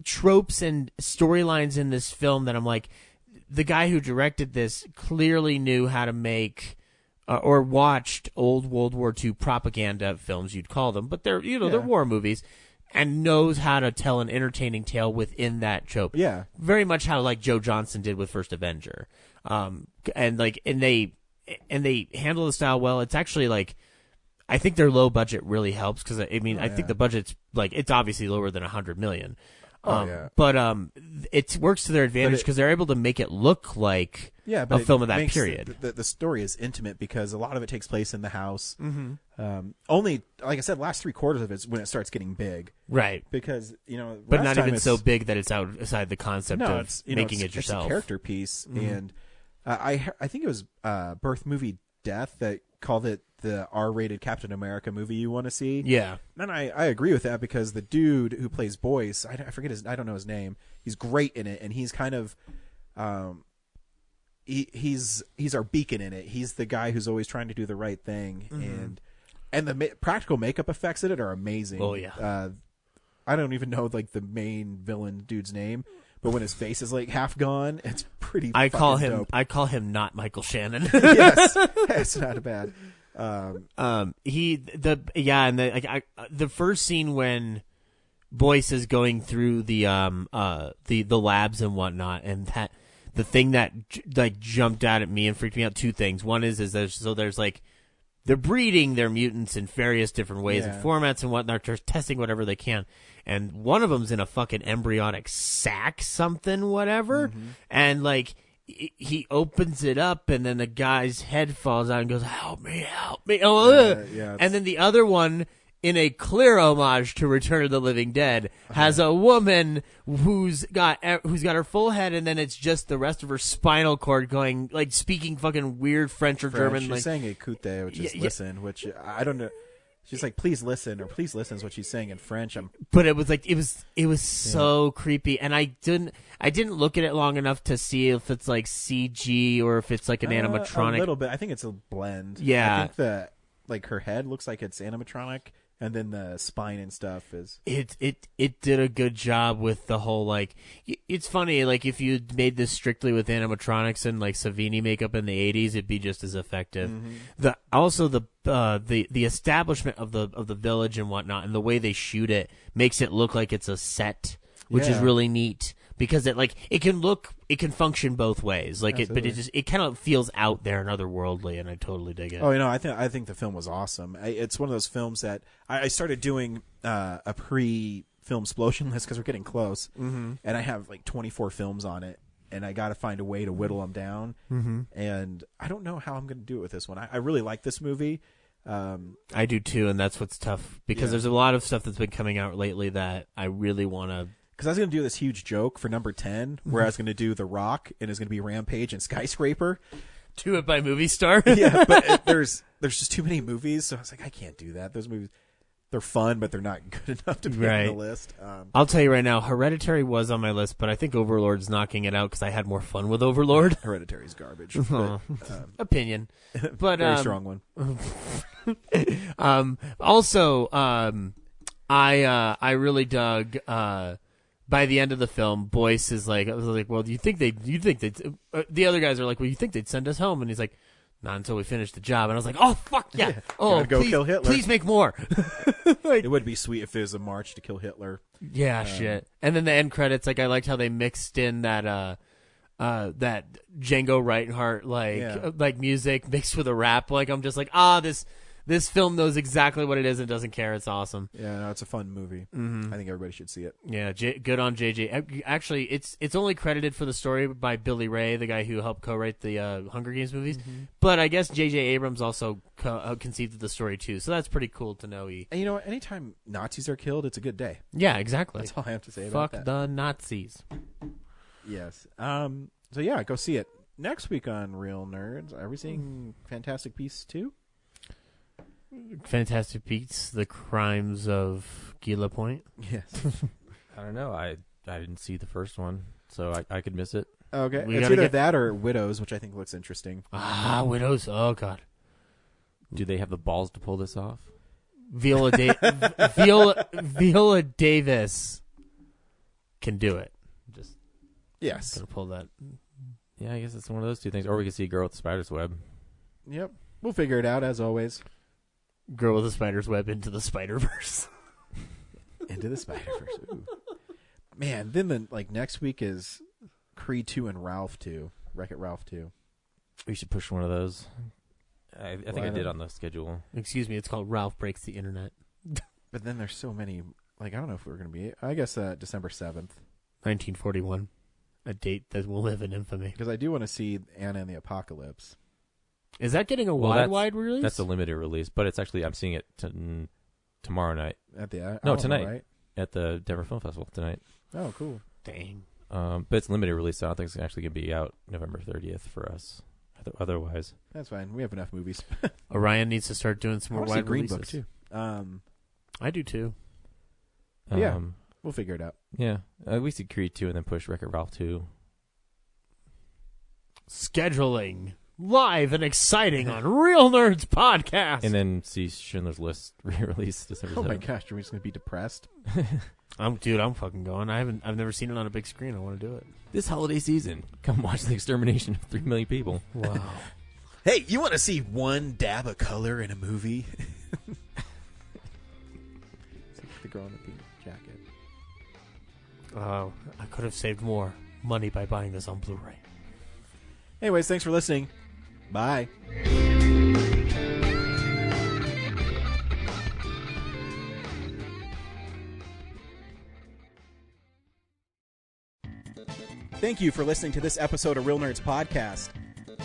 tropes and storylines in this film that I'm like, the guy who directed this clearly knew how to make... or watched old World War II propaganda films, you'd call them, but they're they're war movies, and knows how to tell an entertaining tale within that trope. Yeah, very much how like Joe Johnston did with First Avenger, and they handle the style well. It's actually like, I think their low budget really helps because I think the budget's like, it's obviously lower than $100 million, but it works to their advantage because they're able to make it look like. Yeah, but a film of that period. The story is intimate because a lot of it takes place in the house. Only, like I said, last 3/4 of it is when it starts getting big. Right. Because, but not even so big that it's outside the concept of making it yourself. It's a character piece. And I think it was Birth Movie Death that called it the R-rated Captain America movie you want to see. Yeah. And I agree with that because the dude who plays Boyce, I forget I don't know his name. He's great in it, and he's kind of... He's our beacon in it. He's the guy who's always trying to do the right thing, and the practical makeup effects in it are amazing. Oh yeah. I don't even know like the main villain dude's name, but when his face is like half gone, it's pretty. I call him not Michael Shannon. Yes, that's not bad. The first scene when Boyce is going through the labs and whatnot, and that. The thing that like jumped out at me and freaked me out, two things. One is there's like they're breeding their mutants in various different ways and formats and whatnot. They're testing whatever they can, and one of them's in a fucking embryonic sac, something whatever, and like he opens it up, and then the guy's head falls out and goes, "Help me, help me!" And then the other one, in a clear homage to Return of the Living Dead, has a woman who's got her full head, and then it's just the rest of her spinal cord going, like, speaking fucking weird French or German. She's like, saying écoute, which is listen, which I don't know. She's like, please listen, or please listen is what she's saying in French. But it was like, it was so creepy, and I didn't look at it long enough to see if it's like CG or if it's like an animatronic. A little bit. I think it's a blend. Yeah. I think that like her head looks like it's animatronic. And then the spine and stuff is... It did a good job with the whole, like... It's funny, like, if you made this strictly with animatronics and, like, Savini makeup in the 80s, it'd be just as effective. Also, the establishment of the village and whatnot, and the way they shoot it, makes it look like it's a set, which is really neat. Because it can function both ways. Like Absolutely. but it kind of feels out there and otherworldly, and I totally dig it. Oh, I think the film was awesome. It's one of those films that I started doing a pre-film explosion list because we're getting close, and I have like 24 films on it, and I got to find a way to whittle them down. And I don't know how I'm going to do it with this one. I really like this movie. I do too, and that's what's tough because there's a lot of stuff that's been coming out lately that I really want to. Because I was going to do this huge joke for number 10, where I was going to do The Rock, and it's going to be Rampage and Skyscraper. Do it by Movie Star. Yeah, but there's just too many movies, so I was like, I can't do that. Those movies. they're fun, but they're not good enough to be on the list. I'll tell you right now, Hereditary was on my list, but I think Overlord's knocking it out because I had more fun with Overlord. Hereditary's garbage. But, opinion, but very strong one. Also, I really dug. By the end of the film, Boyce is like, I was like, well, you think they'd the other guys are like, well, you think they'd send us home? And he's like, not until we finish the job. And I was like, oh, fuck yeah. Oh, go kill Hitler. Please make more. It would be sweet if there's a march to kill Hitler. Yeah, shit. And then the end credits, like, I liked how they mixed in that Django Reinhardt, like music mixed with a rap. Like, I'm just like, this film knows exactly what it is and doesn't care. It's awesome. Yeah, no, it's a fun movie. Mm-hmm. I think everybody should see it. Yeah, good on JJ. Actually, it's only credited for the story by Billy Ray, the guy who helped co-write the Hunger Games movies. Mm-hmm. But I guess JJ Abrams also conceived the story too, so that's pretty cool to know. And you know what? Anytime Nazis are killed, it's a good day. Yeah, exactly. That's all I have to say about that. Fuck the Nazis. Yes. So yeah, go see it. Next week on Real Nerds, are we seeing Fantastic Beasts 2? Fantastic Beasts: The Crimes of Gila Point. Yes. I don't know. I didn't see the first one, so I could miss it. Okay. It's either that or Widows, which I think looks interesting. Widows. Oh, God. Do they have the balls to pull this off? Viola Davis can do it. Yes. Gonna pull that. Yeah, I guess it's one of those two things. Or we could see Girl with the Spider's Web. Yep. We'll figure it out, as always. Girl with a Spider's Web into the Spider-Verse. Into the Spider-Verse. Ooh. Man, then next week is Creed 2 and Ralph 2. Wreck-It Ralph 2. We should push one of those. I think I did on the schedule. Excuse me, it's called Ralph Breaks the Internet. But then there's so many. I don't know if we're going to be. I guess December 7th. 1941. A date that will live in infamy. Because I do want to see Anna and the Apocalypse. Is that getting a wide release? That's a limited release, but it's actually I'm seeing it tomorrow night. At the tonight, right? At the Denver Film Festival tonight. Oh, cool! Dang. But it's limited release, so I don't think it's actually going to be out November 30th for us. Otherwise, that's fine. We have enough movies. Orion needs to start doing some more wide Green releases. Book too. I do too. Yeah, we'll figure it out. Yeah, we see Creed 2 and then push Wreck-It Ralph 2. Scheduling. Live and exciting on Real Nerds Podcast. And then see Schindler's List re-release December 7th. Oh my gosh, are we just going to be depressed? I'm fucking going. I've never seen it on a big screen. I want to do it. This holiday season, come watch the extermination of 3 million people. Wow. Hey, you want to see one dab of color in a movie? It's like the girl in the pink jacket. I could have saved more money by buying this on Blu-ray. Anyways, thanks for listening. Bye. Thank you for listening to this episode of Real Nerds Podcast.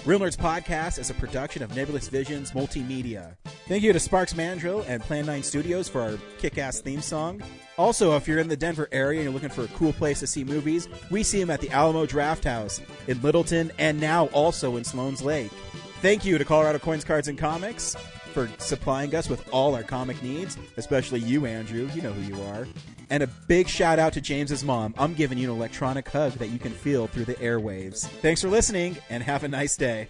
Real Nerds Podcast is a production of Nebulous Visions Multimedia. Thank you to Sparks Mandrill and Plan 9 Studios for our kick-ass theme song. Also, if you're in the Denver area and you're looking for a cool place to see movies, we see them at the Alamo Draft House in Littleton and now also in Sloan's Lake. Thank you to Colorado Coins, Cards, and Comics for supplying us with all our comic needs, especially you, Andrew. You know who you are. And a big shout out to James's mom. I'm giving you an electronic hug that you can feel through the airwaves. Thanks for listening, and have a nice day.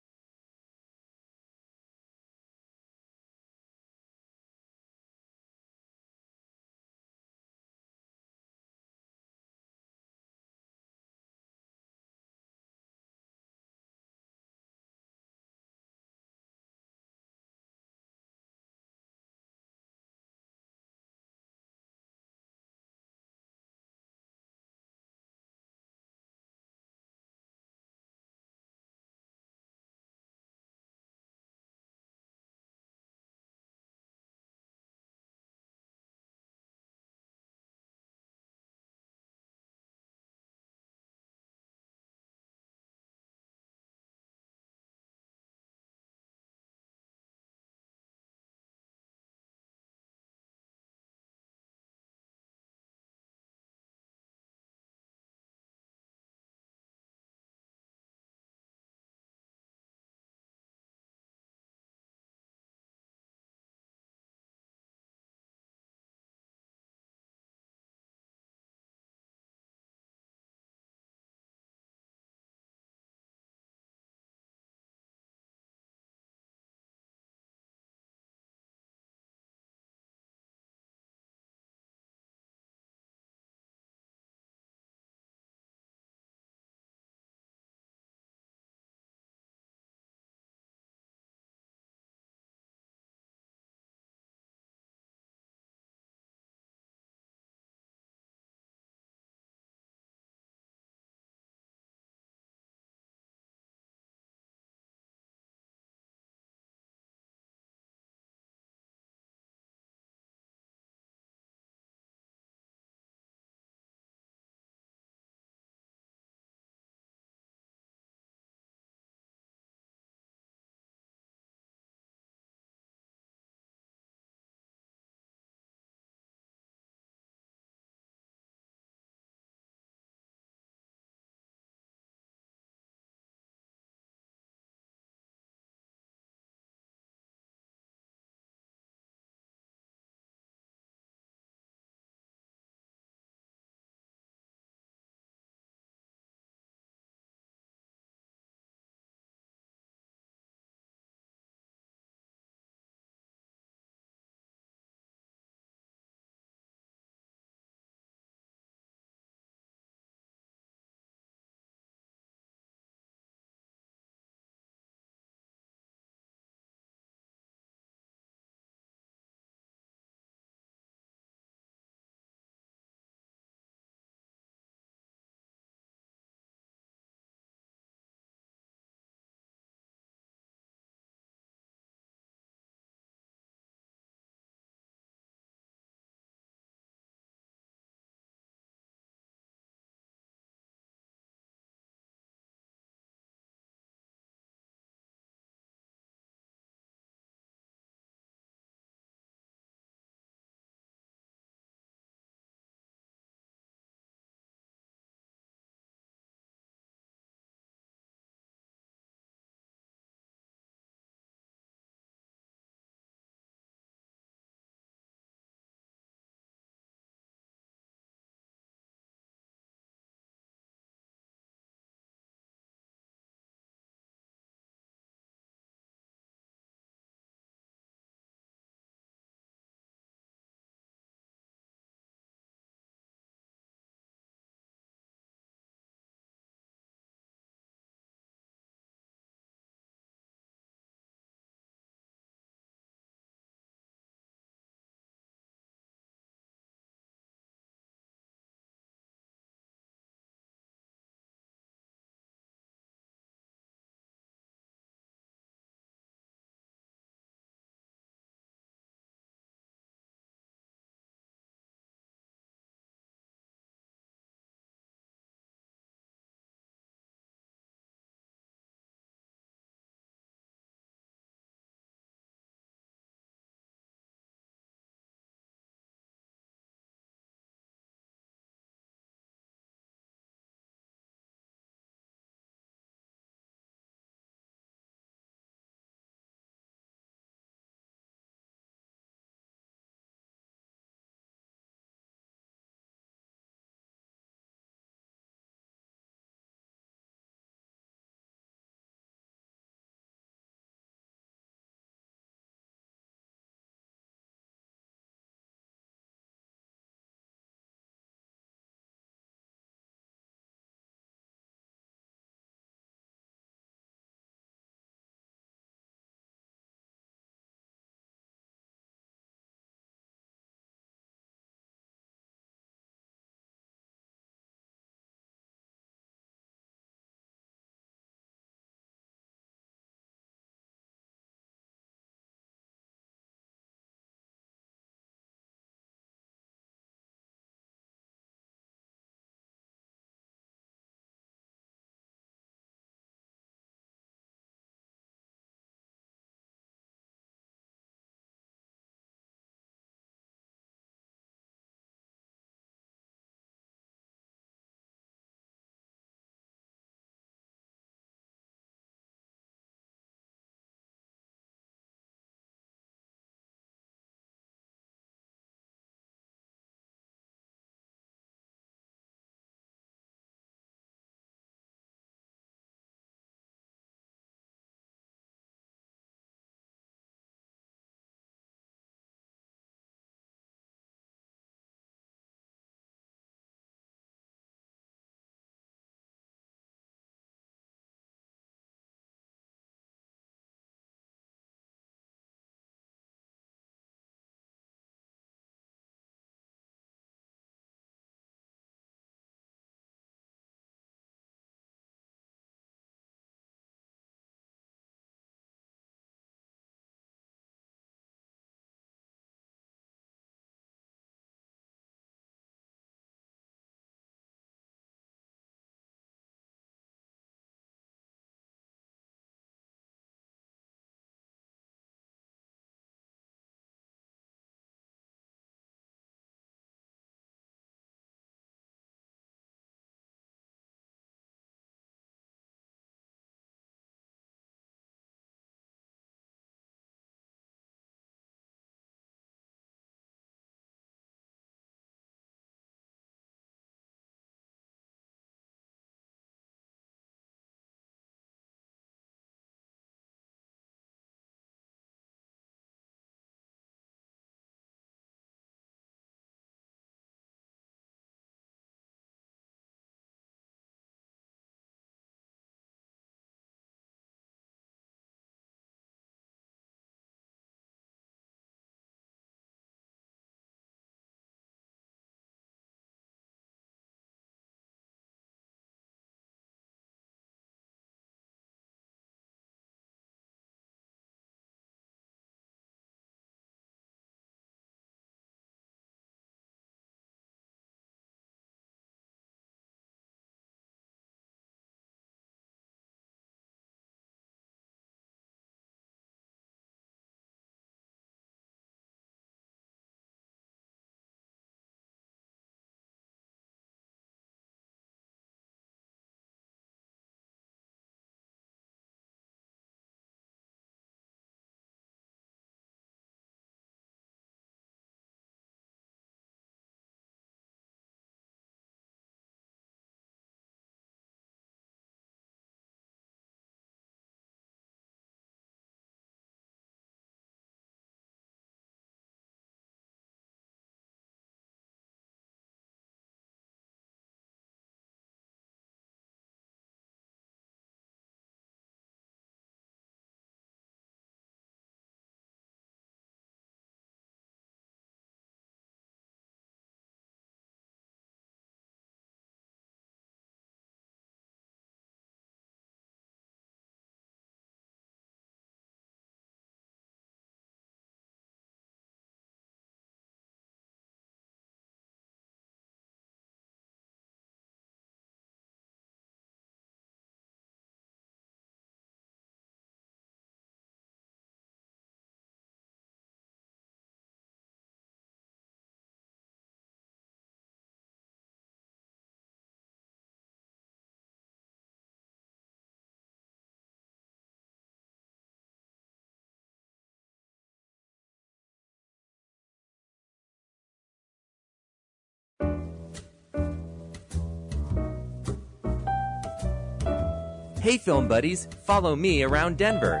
Hey, film buddies, follow me around Denver.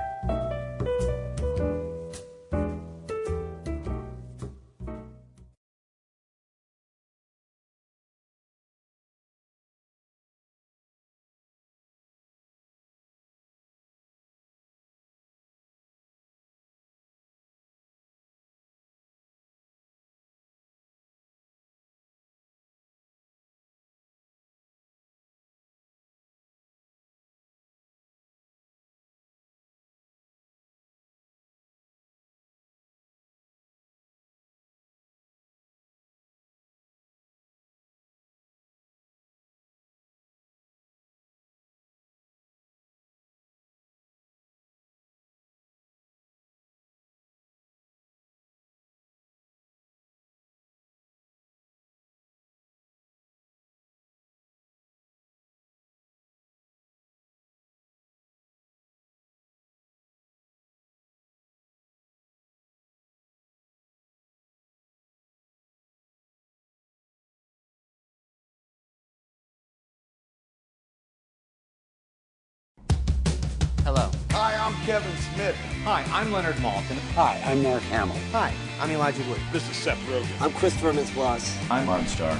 Hello. Hi, I'm Kevin Smith. Hi, I'm Leonard Maltin. Hi, I'm Mark Hamill. Hi, I'm Elijah Wood. This is Seth Rogen. I'm Christopher Mintz-Plasse. I'm Martin Starr.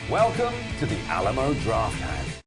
Welcome to the Alamo Draft House.